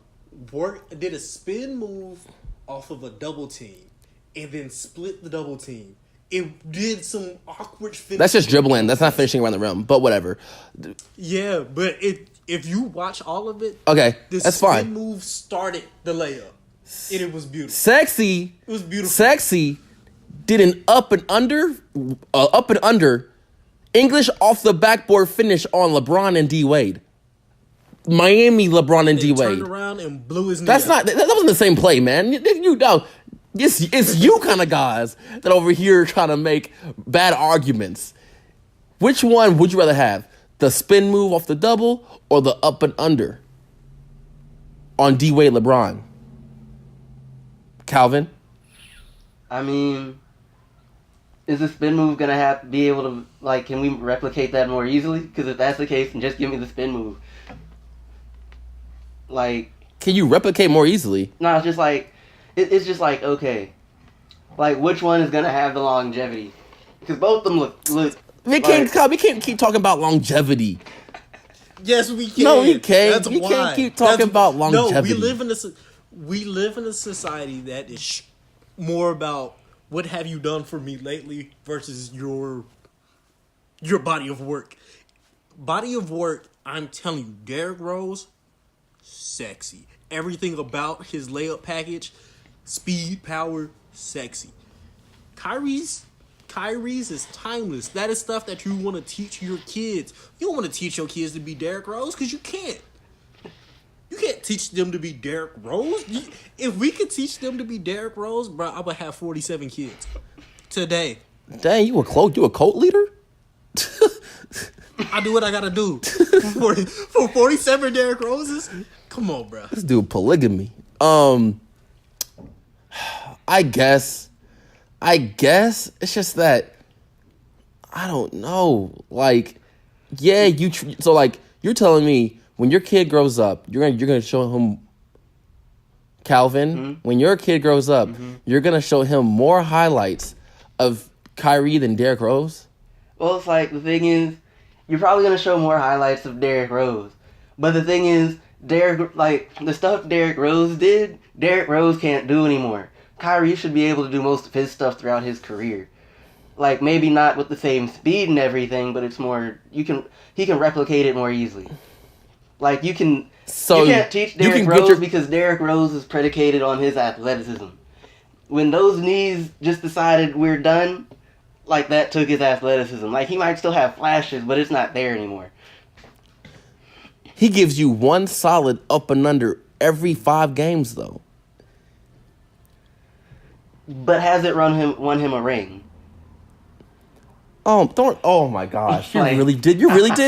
did a spin move off of a double team and then split the double team. It did some awkward finishing. That's just dribbling. That's not finishing around the rim, but whatever. Yeah, but if you watch all of it, Okay, the that's spin fine. move started the layup. And it was beautiful. Sexy. It was beautiful. Sexy did an up and under, English off the backboard finish on LeBron and D Wade. Miami LeBron and D Wade. Turned around and blew his knee That's out. not. That wasn't the same play, man. You know, it's you kind of guys that over here trying to make bad arguments. Which one would you rather have? The spin move off the double or the up and under on D-Wade LeBron? Calvin? I mean, is the spin move gonna be able to, like, can we replicate that more easily? Because if that's the case, then just give me the spin move. Like, Can you replicate more easily? no, it's just like, it's just like, okay, like, which one is gonna have the longevity? Because both of them look. We can't keep talking about longevity. Yes, we can. No, we can't. That's We why. can't keep talking about longevity. No, we live in a society that is more about what have you done for me lately versus your body of work. Body of work, I'm telling you, Derrick Rose, sexy. Everything about his layup package, speed, power, sexy. Kyrie's is timeless. That is stuff that you want to teach your kids. You don't want to teach your kids to be Derrick Rose because you can't. You can't teach them to be Derrick Rose. If we could teach them to be Derrick Rose, bro, I would have 47 kids today. Dang, you a cult leader? I do what I gotta do for 47 Derrick Roses. Come on, bro. Let's do polygamy. I guess it's just that I don't know. Like, yeah, so like you're telling me when your kid grows up, you're gonna show him Calvin. Mm-hmm. When your kid grows up, you're gonna show him more highlights of Kyrie than Derrick Rose. Well, it's like, the thing is, you're probably gonna show more highlights of Derrick Rose, but the thing is, the stuff Derrick Rose did, Derrick Rose can't do anymore. Kyrie should be able to do most of his stuff throughout his career. Like, maybe not with the same speed and everything, but it's more, he can replicate it more easily. Like, you can't teach Derrick Rose because Derrick Rose is predicated on his athleticism. When those knees just decided we're done, like, that took his athleticism. Like, he might still have flashes, but it's not there anymore. He gives you one solid up and under every 5 games, though. But has it won him a ring? Oh my gosh! You Like- really did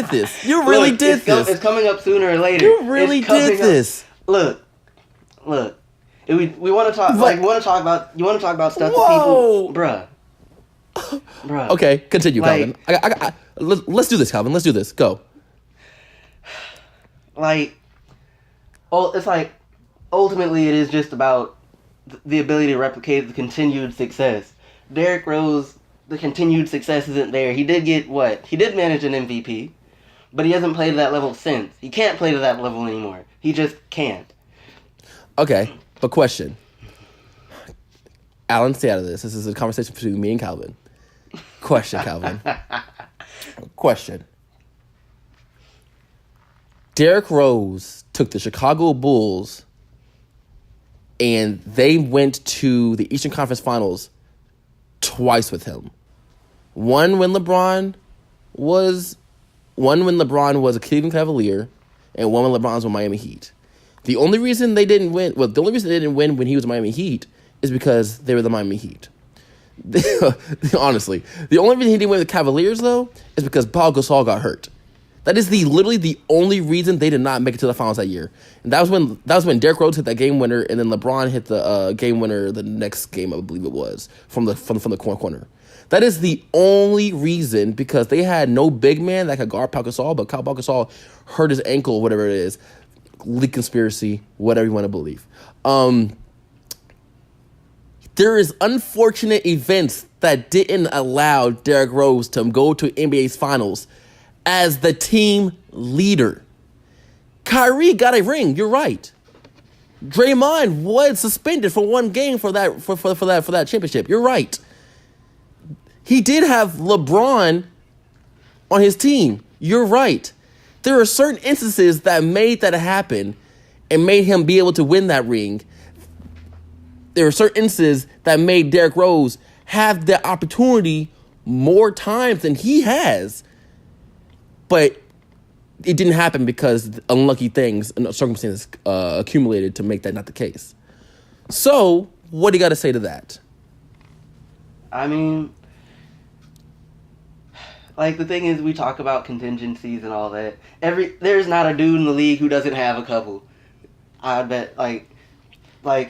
this. You really Look, did this. It's coming up sooner or later. You really It's coming did this. Look. We want to talk. But- You want to talk about stuff Whoa. that people, bruh. Okay, continue, Like- Calvin. Let's do this, Calvin. Let's do this. Go. Like, it's like, ultimately it is just about the ability to replicate the continued success. Derrick Rose, the continued success isn't there. He did get He did manage an MVP, but he hasn't played to that level since. He can't play to that level anymore. He just can't. Okay, but question. Alan, stay out of this. This is a conversation between me and Calvin. Question, Calvin. Question. Derrick Rose took the Chicago Bulls and they went to the Eastern Conference Finals twice with him. One when LeBron was a Cleveland Cavalier, and one when LeBron was with Miami Heat. The only reason they didn't win when he was Miami Heat is because they were the Miami Heat. Honestly, the only reason he didn't win with the Cavaliers though is because Paul Gasol got hurt. That is literally the only reason they did not make it to the finals that year. And that was when Derrick Rose hit that game winner, and then LeBron hit the game winner the next game, I believe it was, from the corner. That is the only reason, because they had no big man that could guard Pau Gasol, but Pau Gasol hurt his ankle, whatever it is, leak conspiracy, whatever you want to believe. There is unfortunate events that didn't allow Derrick Rose to go to NBA's finals as the team leader. Kyrie got a ring. You're right. Draymond was suspended for one game for that championship. You're right. He did have LeBron on his team. You're right. There are certain instances that made that happen and made him be able to win that ring. There are certain instances that made Derrick Rose have the opportunity more times than he has. But it didn't happen because unlucky things and circumstances accumulated to make that not the case. So, what do you got to say to that? I mean, Like, the thing is, we talk about contingencies and all that. There's not a dude in the league who doesn't have a couple. I bet,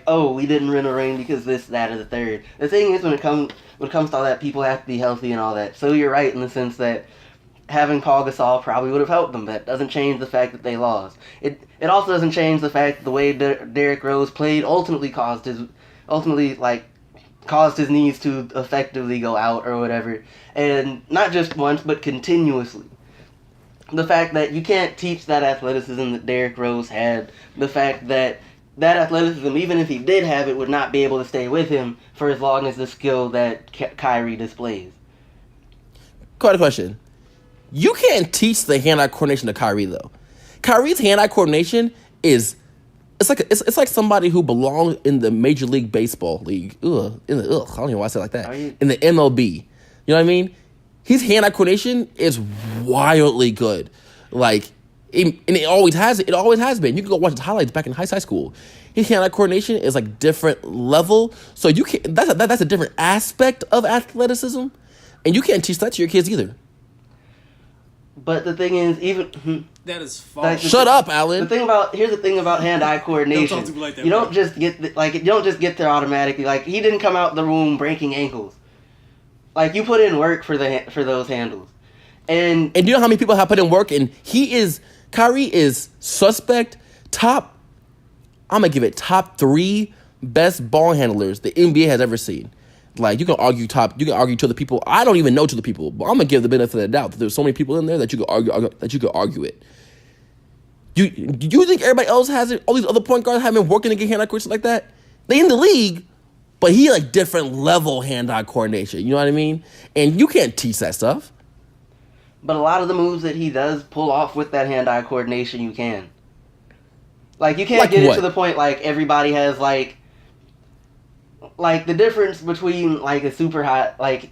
oh, we didn't win a ring because this, that, or the third. The thing is, when it comes to all that, people have to be healthy and all that. So you're right in the sense that having Paul Gasol probably would have helped them. That doesn't change the fact that they lost. It also doesn't change the fact that the way Derrick Rose played ultimately caused his knees to effectively go out or whatever. And not just once, but continuously. The fact that you can't teach that athleticism that Derrick Rose had. The fact that athleticism, even if he did have it, would not be able to stay with him for as long as the skill that Kyrie displays. Got a question. You can't teach the hand-eye coordination to Kyrie, though. Kyrie's hand-eye coordination is... It's like somebody who belongs in the Major League Baseball league. I don't even know why I say it like that. In the MLB. You know what I mean? His hand-eye coordination is wildly good. Like, and it always has been. You can go watch his highlights back in high school. His hand-eye coordination is like different level. So you can't. That's a different aspect of athleticism, and you can't teach that to your kids either. But the thing is, even that is false. Shut up, Alan. Here's the thing about hand-eye coordination. Don't talk to me like that, you don't just get you don't just get there automatically. Like, he didn't come out the room breaking ankles. Like, you put in work for those handles, and you know how many people have put in work, and Kyrie is suspect top. I'm gonna give it top 3 best ball handlers the NBA has ever seen. Like, you can argue to the people. I don't even know to the people, but I'm gonna give the benefit of the doubt that there's so many people in there that you could argue it. You think everybody else has it? All these other point guards have been working to get hand-eye coordination like that? They in the league, but he like different level hand-eye coordination. You know what I mean? And you can't teach that stuff. But a lot of the moves that he does pull off with that hand-eye coordination, you can. Like, you can't get it to the point like everybody has like the difference between like a super hot like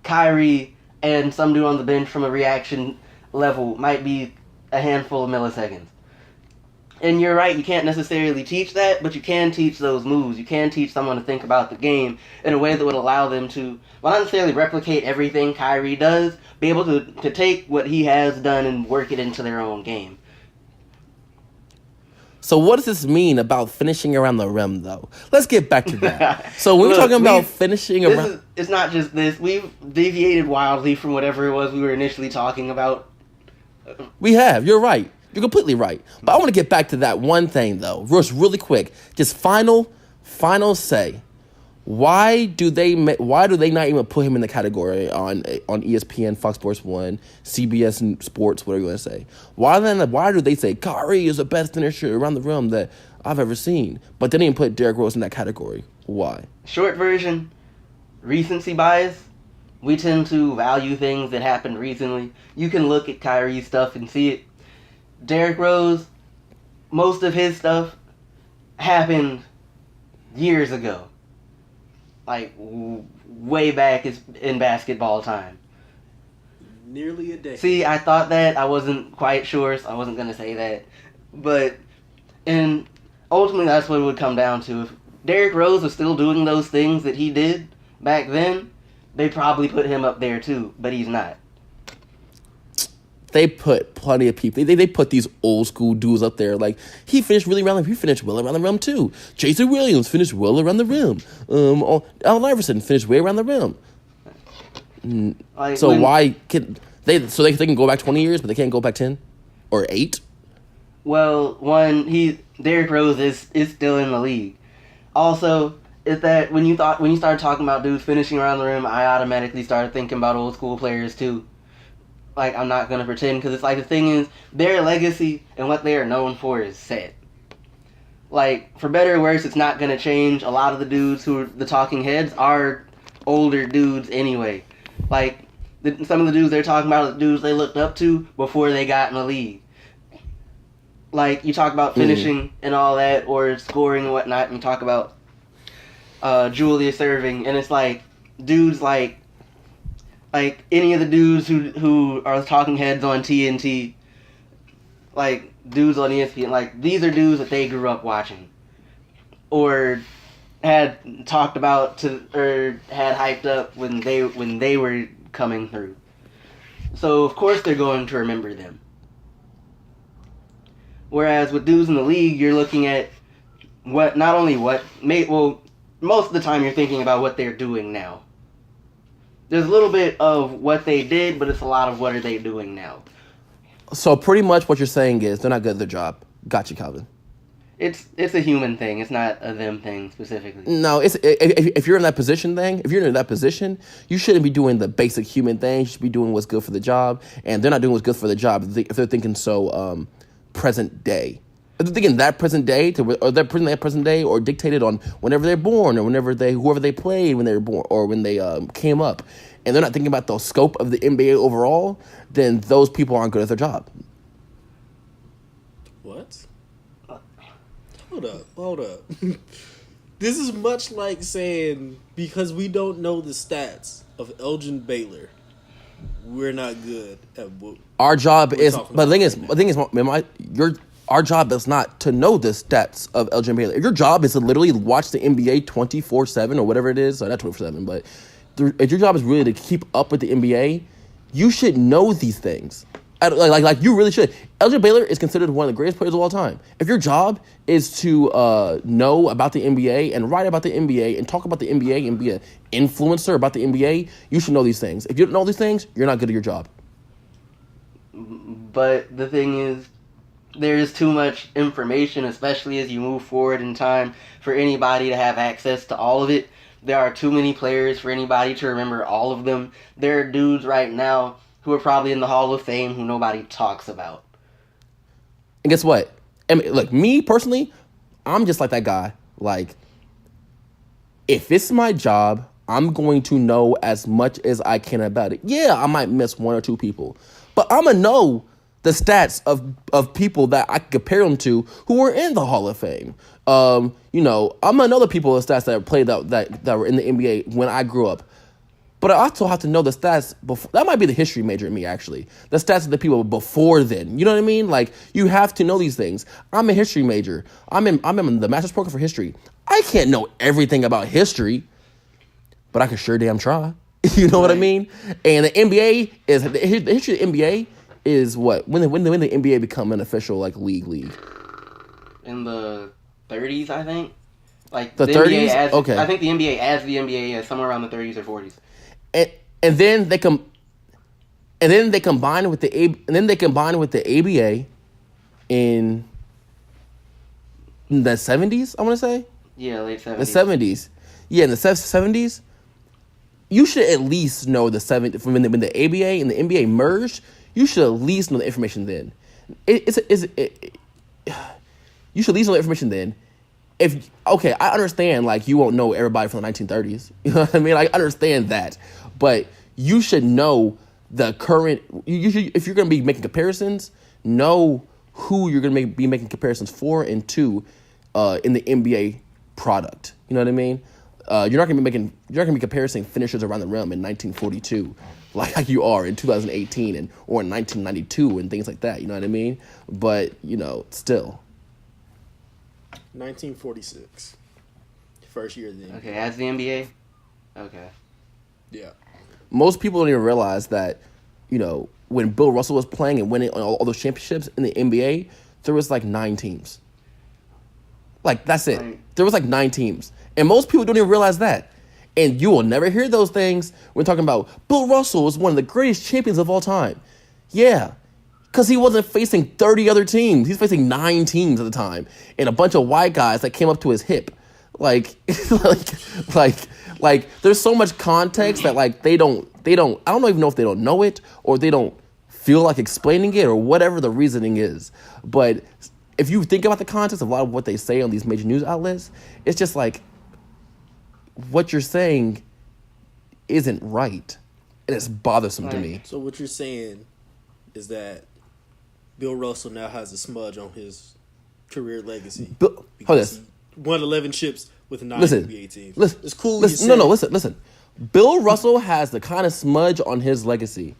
Kyrie and some dude on the bench from a reaction level might be a handful of milliseconds. And you're right, you can't necessarily teach that, but you can teach those moves. You can teach someone to think about the game in a way that would allow them to, well, not necessarily replicate everything Kyrie does, be able to take what he has done and work it into their own game. So what does this mean about finishing around the rim, though? Let's get back to that. So when we're talking about finishing around... It's not just this. We've deviated wildly from whatever it was we were initially talking about. We have. You're right. You're completely right. But I want to get back to that one thing, though. Just really quick. Just final say. Why do they not even put him in the category on ESPN, Fox Sports 1, CBS Sports, whatever you want to say? Why do they say Kyrie is the best finisher around the rim that I've ever seen, but they didn't put Derrick Rose in that category? Why? Short version, recency bias. We tend to value things that happened recently. You can look at Kyrie's stuff and see it. Derrick Rose, most of his stuff happened years ago. Like, way back in basketball time. Nearly a decade. See, I thought that. I wasn't quite sure, so I wasn't going to say that. But, and ultimately that's what it would come down to. If Derrick Rose was still doing those things that he did back then, they probably put him up there too, but he's not. They put plenty of people. They put these old school dudes up there. Like, he finished well around the rim too. Jason Williams finished well around the rim. Allen Iverson finished way around the rim. Why can they? So they can go back 20 years, but they can't go back 10 or 8. Well, Derrick Rose is still in the league. Also, is that when you started talking about dudes finishing around the rim, I automatically started thinking about old school players too. Like, I'm not going to pretend, because it's like, the thing is, their legacy and what they are known for is set. Like, for better or worse, it's not going to change. A lot of the dudes who are the talking heads are older dudes anyway. Like, some of the dudes they're talking about are the dudes they looked up to before they got in the league. Like, you talk about finishing and all that, or scoring and whatnot, and you talk about Julius Erving, and it's like, dudes like any of the dudes who are talking heads on TNT, like dudes on ESPN, like these are dudes that they grew up watching, or had talked about or had hyped up when they were coming through. So of course they're going to remember them. Whereas with dudes in the league, you're looking at most of the time you're thinking about what they're doing now. There's a little bit of what they did, but it's a lot of what are they doing now. So pretty much what you're saying is they're not good at their job. Gotcha, Calvin. It's a human thing. It's not a them thing specifically. No, if you're in that position, you shouldn't be doing the basic human thing. You should be doing what's good for the job, and they're not doing what's good for the job if they're thinking so present day. If they're thinking that present day, or they're putting that present day, or dictated on whenever they're born, or whoever they played when they were born, or when they came up, and they're not thinking about the scope of the NBA overall, then those people aren't good at their job. What? Hold up. This is much like saying because we don't know the stats of Elgin Baylor, we're not good at what Our job we're is, talking but about the thing is, our job is not to know the stats of Elgin Baylor. Your job is to literally watch the NBA 24/7 or whatever it is. So not 24/7, but if your job is really to keep up with the NBA, you should know these things. Like you really should. Elgin Baylor is considered one of the greatest players of all time. If your job is to know about the NBA and write about the NBA and talk about the NBA and be an influencer about the NBA, you should know these things. If you don't know these things, you're not good at your job. But the thing is, there is too much information, especially as you move forward in time, for anybody to have access to all of it. There are too many players for anybody to remember all of them. There are dudes right now who are probably in the Hall of Fame who nobody talks about. And guess what? I mean, look, me personally, I'm just like that guy. Like, if it's my job, I'm going to know as much as I can about it. Yeah, I might miss one or two people, but I'm going to know the stats of people that I can compare them to who are in the Hall of Fame. I'm going to know the people the stats that played that were in the NBA when I grew up. But I also have to know the stats before. That might be the history major in me, actually. The stats of the people before then. You know what I mean? Like, you have to know these things. I'm a history major. I'm in the master's program for history. I can't know everything about history, but I can sure damn try. You know what I mean? And the NBA is the history of the NBA is what when the NBA become an official league. In the 30s, I think. Like the 30s. Okay. I think the NBA as the NBA is somewhere around the 30s or 40s. And then they combine with the ABA in the 70s, I want to say. Yeah, late 70s. The 70s. Yeah, in the 70s. You should at least know the 70s. When the ABA and the NBA merged, you should at least know the information then. You should at least know the information then. I understand, you won't know everybody from the 1930s. You know what I mean? I understand that. But you should know the current... if you're going to be making comparisons, know who you're going to be making comparisons for and to in the NBA product. You know what I mean? You're not going to be comparing finishers around the rim in 1942 like you are in 2018 or in 1992 and things like that. You know what I mean? But, still... 1946. First year of the NBA. Okay, as the NBA? Okay. Yeah. Most people don't even realize that, when Bill Russell was playing and winning all those championships in the NBA, there was 9 teams. That's it. Right. There was 9 teams. And most people don't even realize that. And you will never hear those things when talking about Bill Russell was one of the greatest champions of all time. Yeah. Because he wasn't facing 30 other teams. He's facing 9 teams at the time. And a bunch of white guys that came up to his hip. There's so much context that they don't, I don't even know if they don't know it or they don't feel like explaining it or whatever the reasoning is. But if you think about the context of a lot of what they say on these major news outlets, it's just what you're saying isn't right. And it's bothersome to me. So what you're saying is that Bill Russell now has a smudge on his career legacy. He won 11 chips with 9 NBA teams. Listen, it's cool. Listen. Bill Russell has the kind of smudge on his legacy.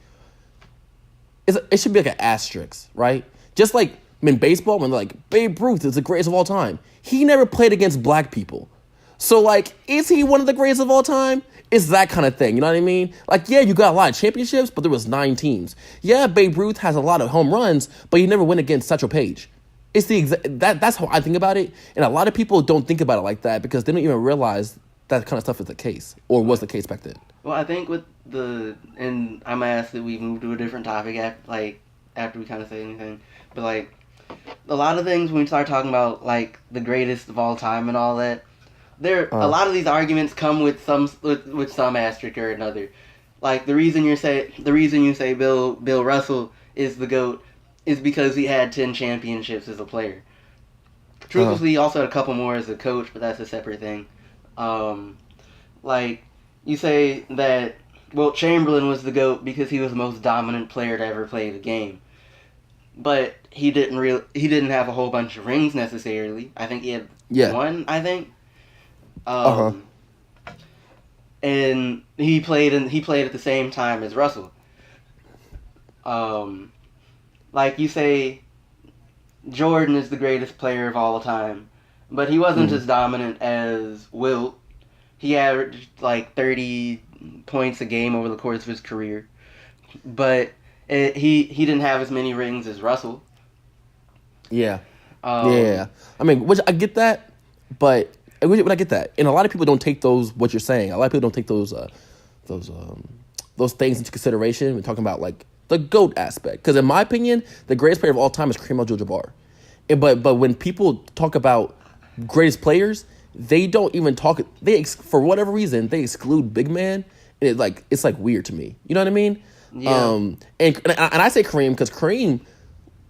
It should be an asterisk, right? Just in baseball, when they're Babe Ruth is the greatest of all time. He never played against black people. So, like, is he one of the greatest of all time? It's that kind of thing, you know what I mean? Like, yeah, you got a lot of championships, but there was 9 teams. Yeah, Babe Ruth has a lot of home runs, but he never went against Satchel Paige. It's that's how I think about it, and a lot of people don't think about it like that because they don't even realize that kind of stuff is the case or was the case back then. Well, I think with and I'm gonna ask that we move to a different topic after we kind of say anything, but like a lot of things when we start talking about like the greatest of all time and all that, a lot of these arguments come with some asterisk or another. Like the reason you say Bill Russell is the GOAT is because he had 10 championships as a player. Truthfully, he also had a couple more as a coach, but that's a separate thing. Like you say that Wilt Chamberlain was the GOAT because he was the most dominant player to ever play the game, but he didn't have a whole bunch of rings necessarily. I think he had one. I think. And he played at the same time as Russell. Like you say, Jordan is the greatest player of all time, but he wasn't as dominant as Wilt. He averaged like 30 points a game over the course of his career, but he didn't have as many rings as Russell. Yeah. I mean, which I get that, but I get that, and a lot of people don't take what you're saying. A lot of people don't take those things into consideration when talking about like the GOAT aspect. Because in my opinion, the greatest player of all time is Kareem Abdul-Jabbar. But when people talk about greatest players, they don't even talk. For whatever reason, they exclude big man, and it's like weird to me. You know what I mean? Yeah. And I say Kareem because Kareem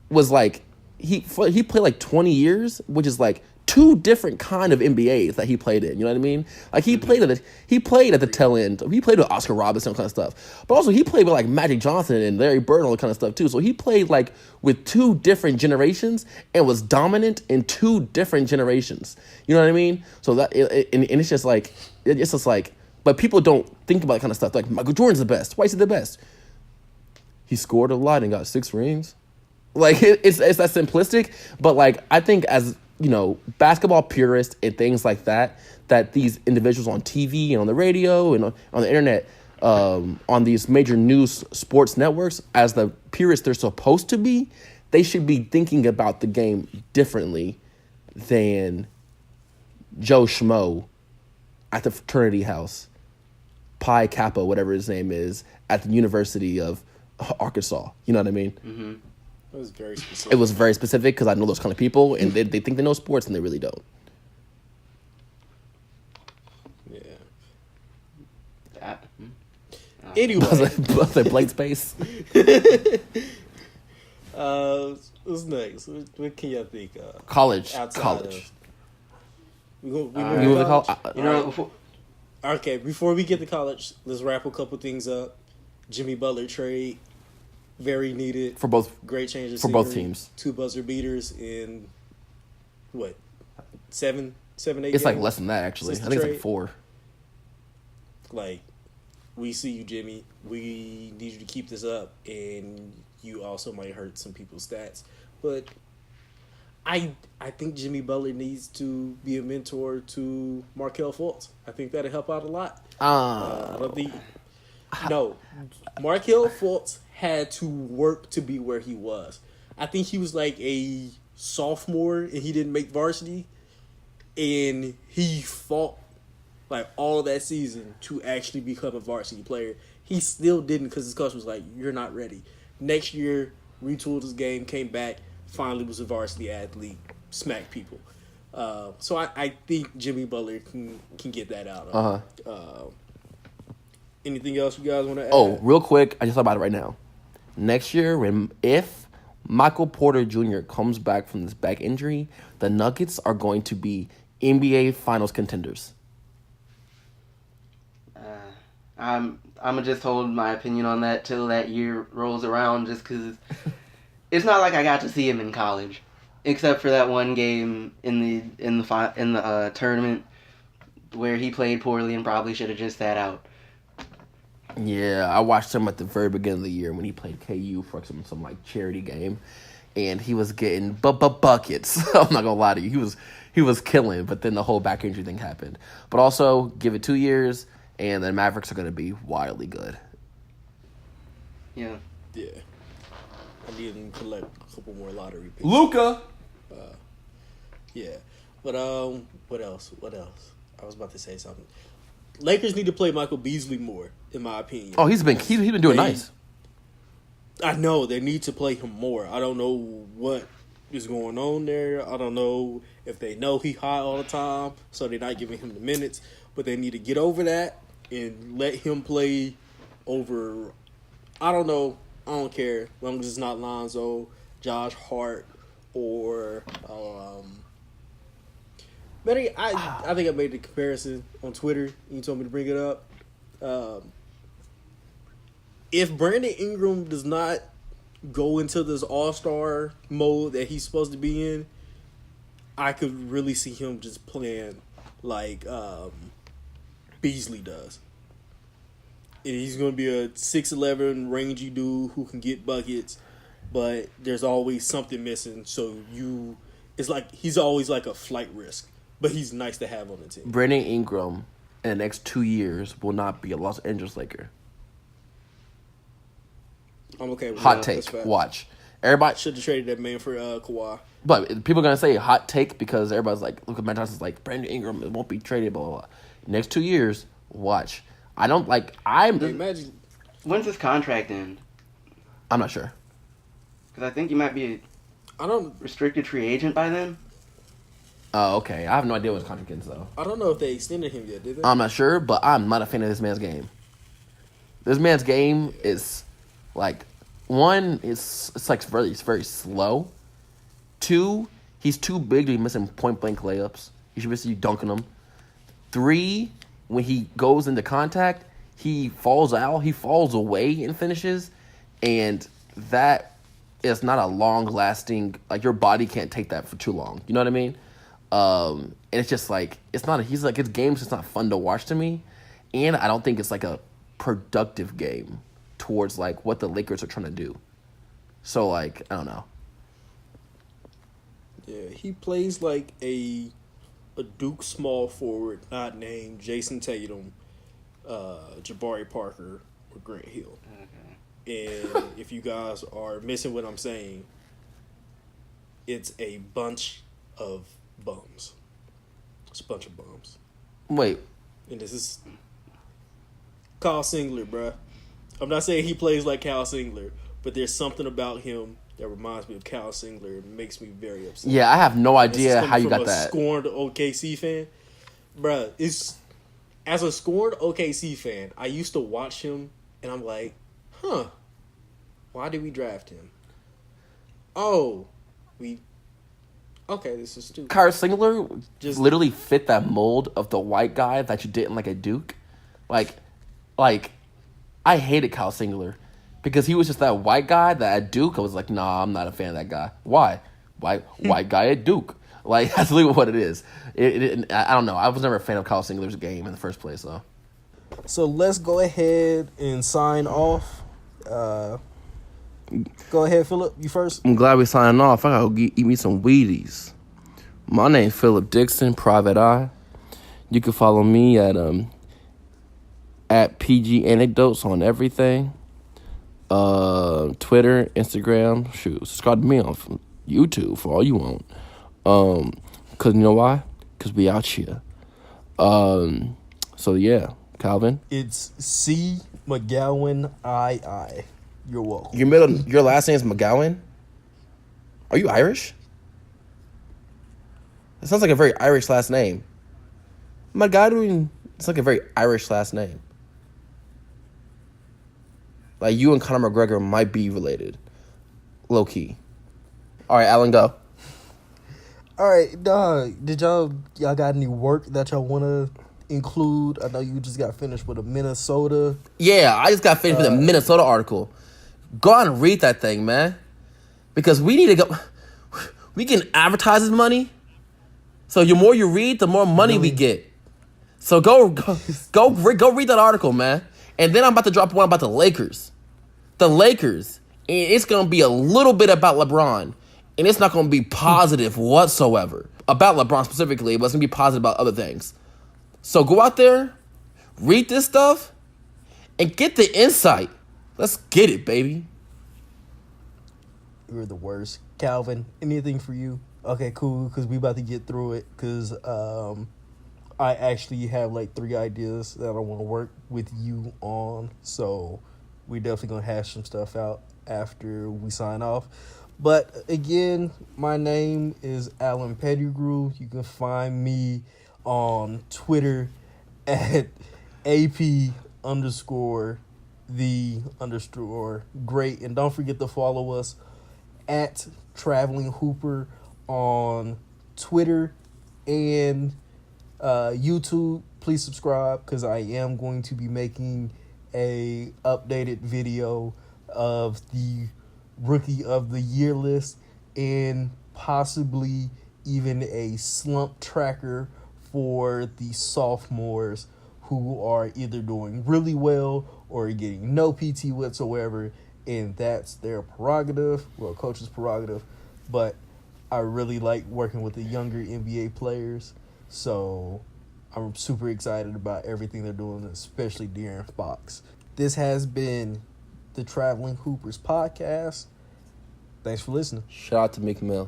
was like he played like 20 years, which is like 2 different kind of NBAs that he played in. You know what I mean? Like he played at the tail end. He played with Oscar Robertson kind of stuff, but also he played with like Magic Johnson and Larry Bird and all that kind of stuff too. So he played like with 2 different generations and was dominant in 2 different generations. You know what I mean? So that and it's just like but people don't think about that kind of stuff. Like Michael Jordan's the best. Why is he the best? He scored a lot and got 6 rings. Like it's that simplistic, but like I think as you know, basketball purists and things like that these individuals on TV and on the radio and on the internet, on these major news sports networks, as the purists they're supposed to be, they should be thinking about the game differently than Joe Schmo at the fraternity house, Pi Kappa, whatever his name is, at the University of Arkansas. You know what I mean? Mm-hmm. It was very specific. It was very specific because I know those kind of people, and they think they know sports, and they really don't. Yeah. Anyway. Was it blank space? What's next? What can y'all think of? College. We move to to college? Okay, before we get to college, let's wrap a couple things up. Jimmy Butler trade. Very needed for both. Great changes for both teams. 2 buzzer beaters in what 7, 8 It's games? like less than that actually. I think it's like 4. Like, we see you, Jimmy. We need you to keep this up, and you also might hurt some people's stats. But I think Jimmy Butler needs to be a mentor to Markelle Fultz. I think that'll help out a lot. I don't think. No, Markelle Fultz had to work to be where he was. I think he was like a sophomore and he didn't make varsity, and he fought like all that season to actually become a varsity player. He still didn't because his coach was like, "You're not ready." Next year, retooled his game, came back, finally was a varsity athlete, smacked people. So I think Jimmy Butler can get that out of him. Anything else you guys want to add? Oh, real quick, I just thought about it right now. Next year, if Michael Porter Jr. comes back from this back injury, the Nuggets are going to be NBA Finals contenders. I'm gonna just hold my opinion on that till that year rolls around, just because it's not like I got to see him in college, except for that one game in the tournament where he played poorly and probably should have just sat out. Yeah, I watched him at the very beginning of the year when he played KU for some like charity game, and he was getting buckets. I'm not gonna lie to you, he was killing. But then the whole back injury thing happened. But also, give it 2 years, and the Mavericks are gonna be wildly good. Yeah. Yeah. I need him to collect a couple more lottery picks. Luka. Yeah. But what else? I was about to say something. Lakers need to play Michael Beasley more, in my opinion. Oh, he's been doing nice. I know they need to play him more. I don't know what is going on there. I don't know if they know he hot all the time, so they're not giving him the minutes. But they need to get over that and let him play over. I don't know. I don't care. As long as it's not Lonzo, Josh Hart, or I think I made the comparison on Twitter. You told me to bring it up. If Brandon Ingram does not go into this all-star mode that he's supposed to be in, I could really see him just playing like Beasley does. And he's going to be a 6'11", rangy dude who can get buckets, but there's always something missing. So it's like he's always like a flight risk, but he's nice to have on the team. Brandon Ingram in the next 2 years will not be a Los Angeles Laker. I'm okay with Hot that. take. That's fact. Watch. Everybody Should have traded that man for Kawhi. But people are gonna say hot take because everybody's like, look at Matt Johnson's like Brandon Ingram, it won't be traded, blah blah blah. Next 2 years, watch. I'm Imagine. When's his contract end? I'm not sure. Because I think you might be I don't. a restricted free agent by then. Oh, okay. I have no idea what his contract is though. I don't know if they extended him yet. Did they? I'm not sure, but I'm not a fan of this man's game. This man's game is like, one, it's like it's very slow. 2, he's too big to be missing point blank layups. You should be dunking them. 3, when he goes into contact, he falls out, he falls away and finishes, and that is not a long lasting. Like your body can't take that for too long. You know what I mean? And it's just like he's like his game's just not fun to watch to me, and I don't think it's like a productive game towards like what the Lakers are trying to do. So like I don't know. Yeah, he plays like a Duke small forward, not named Jason Tatum, Jabari Parker, or Grant Hill. Okay. And if you guys are missing what I'm saying, it's a bunch of bums. It's a bunch of bums. Wait, And this is Kyle Singler, bruh. I'm not saying he plays like Kyle Singler, but there's something about him that reminds me of Kyle Singler and makes me very upset. yeah, I have no This idea is how you coming got from a that. scorned OKC fan, bruh. It's as a scorned OKC fan, I used to watch him and I'm like, huh, why did we draft him? Oh, okay, this is stupid. Kyle Singler Just- literally fit that mold of the white guy that you didn't like at Duke. Like, I hated Kyle Singler because he was just that white guy that at Duke I was like, nah, I'm not a fan of that guy. Why? White guy at Duke. Like, that's literally what it is. I don't know. I was never a fan of Kyle Singler's game in the first place, though. So let's go ahead and sign off. Go ahead, Philip. You first. I'm glad we're signing off. I gotta go eat me some Wheaties. My name's Philip Dixon, Private Eye. You can follow me at PG Anecdotes on everything. Twitter, Instagram. Shoot, subscribe to me on YouTube for all you want. Cause you know why? Cause we out here. So yeah, Calvin. It's C McGowan II. You're welcome. Your last name is McGowan? Are you Irish? It sounds like a very Irish last name. McGowan. It's like a very Irish last name. Like you and Conor McGregor might be related. Low key. All right, Alan, go. All right, did y'all got any work that y'all want to include? I know you just got finished with a Minnesota. Yeah, I just got finished with a Minnesota article. Go out and read that thing, man. Because we need to go. We can advertise this money. So the more you read, the more money we get. So go read that article, man. And then I'm about to drop one about the Lakers. The Lakers. And it's going to be a little bit about LeBron. And it's not going to be positive whatsoever about LeBron specifically, but it's going to be positive about other things. So go out there, read this stuff, and get the insight. Let's get it, baby. You're the worst. Calvin, anything for you? Okay, cool, because we about to get through it, because I actually have like 3 ideas that I want to work with you on, so we definitely going to hash some stuff out after we sign off. But again, my name is Alan Pettigrew. You can find me on Twitter at AP_the_great. And don't forget to follow us at Traveling Hooper on Twitter and YouTube. Please subscribe, because I am going to be making a updated video of the Rookie of the Year list and possibly even a slump tracker for the sophomores who are either doing really well or getting no PT whatsoever, and that's their prerogative, well, coach's prerogative. But I really like working with the younger NBA players, so I'm super excited about everything they're doing, especially De'Aaron Fox. This has been the Traveling Hoopers podcast. Thanks for listening. Shout out to Meek Mill.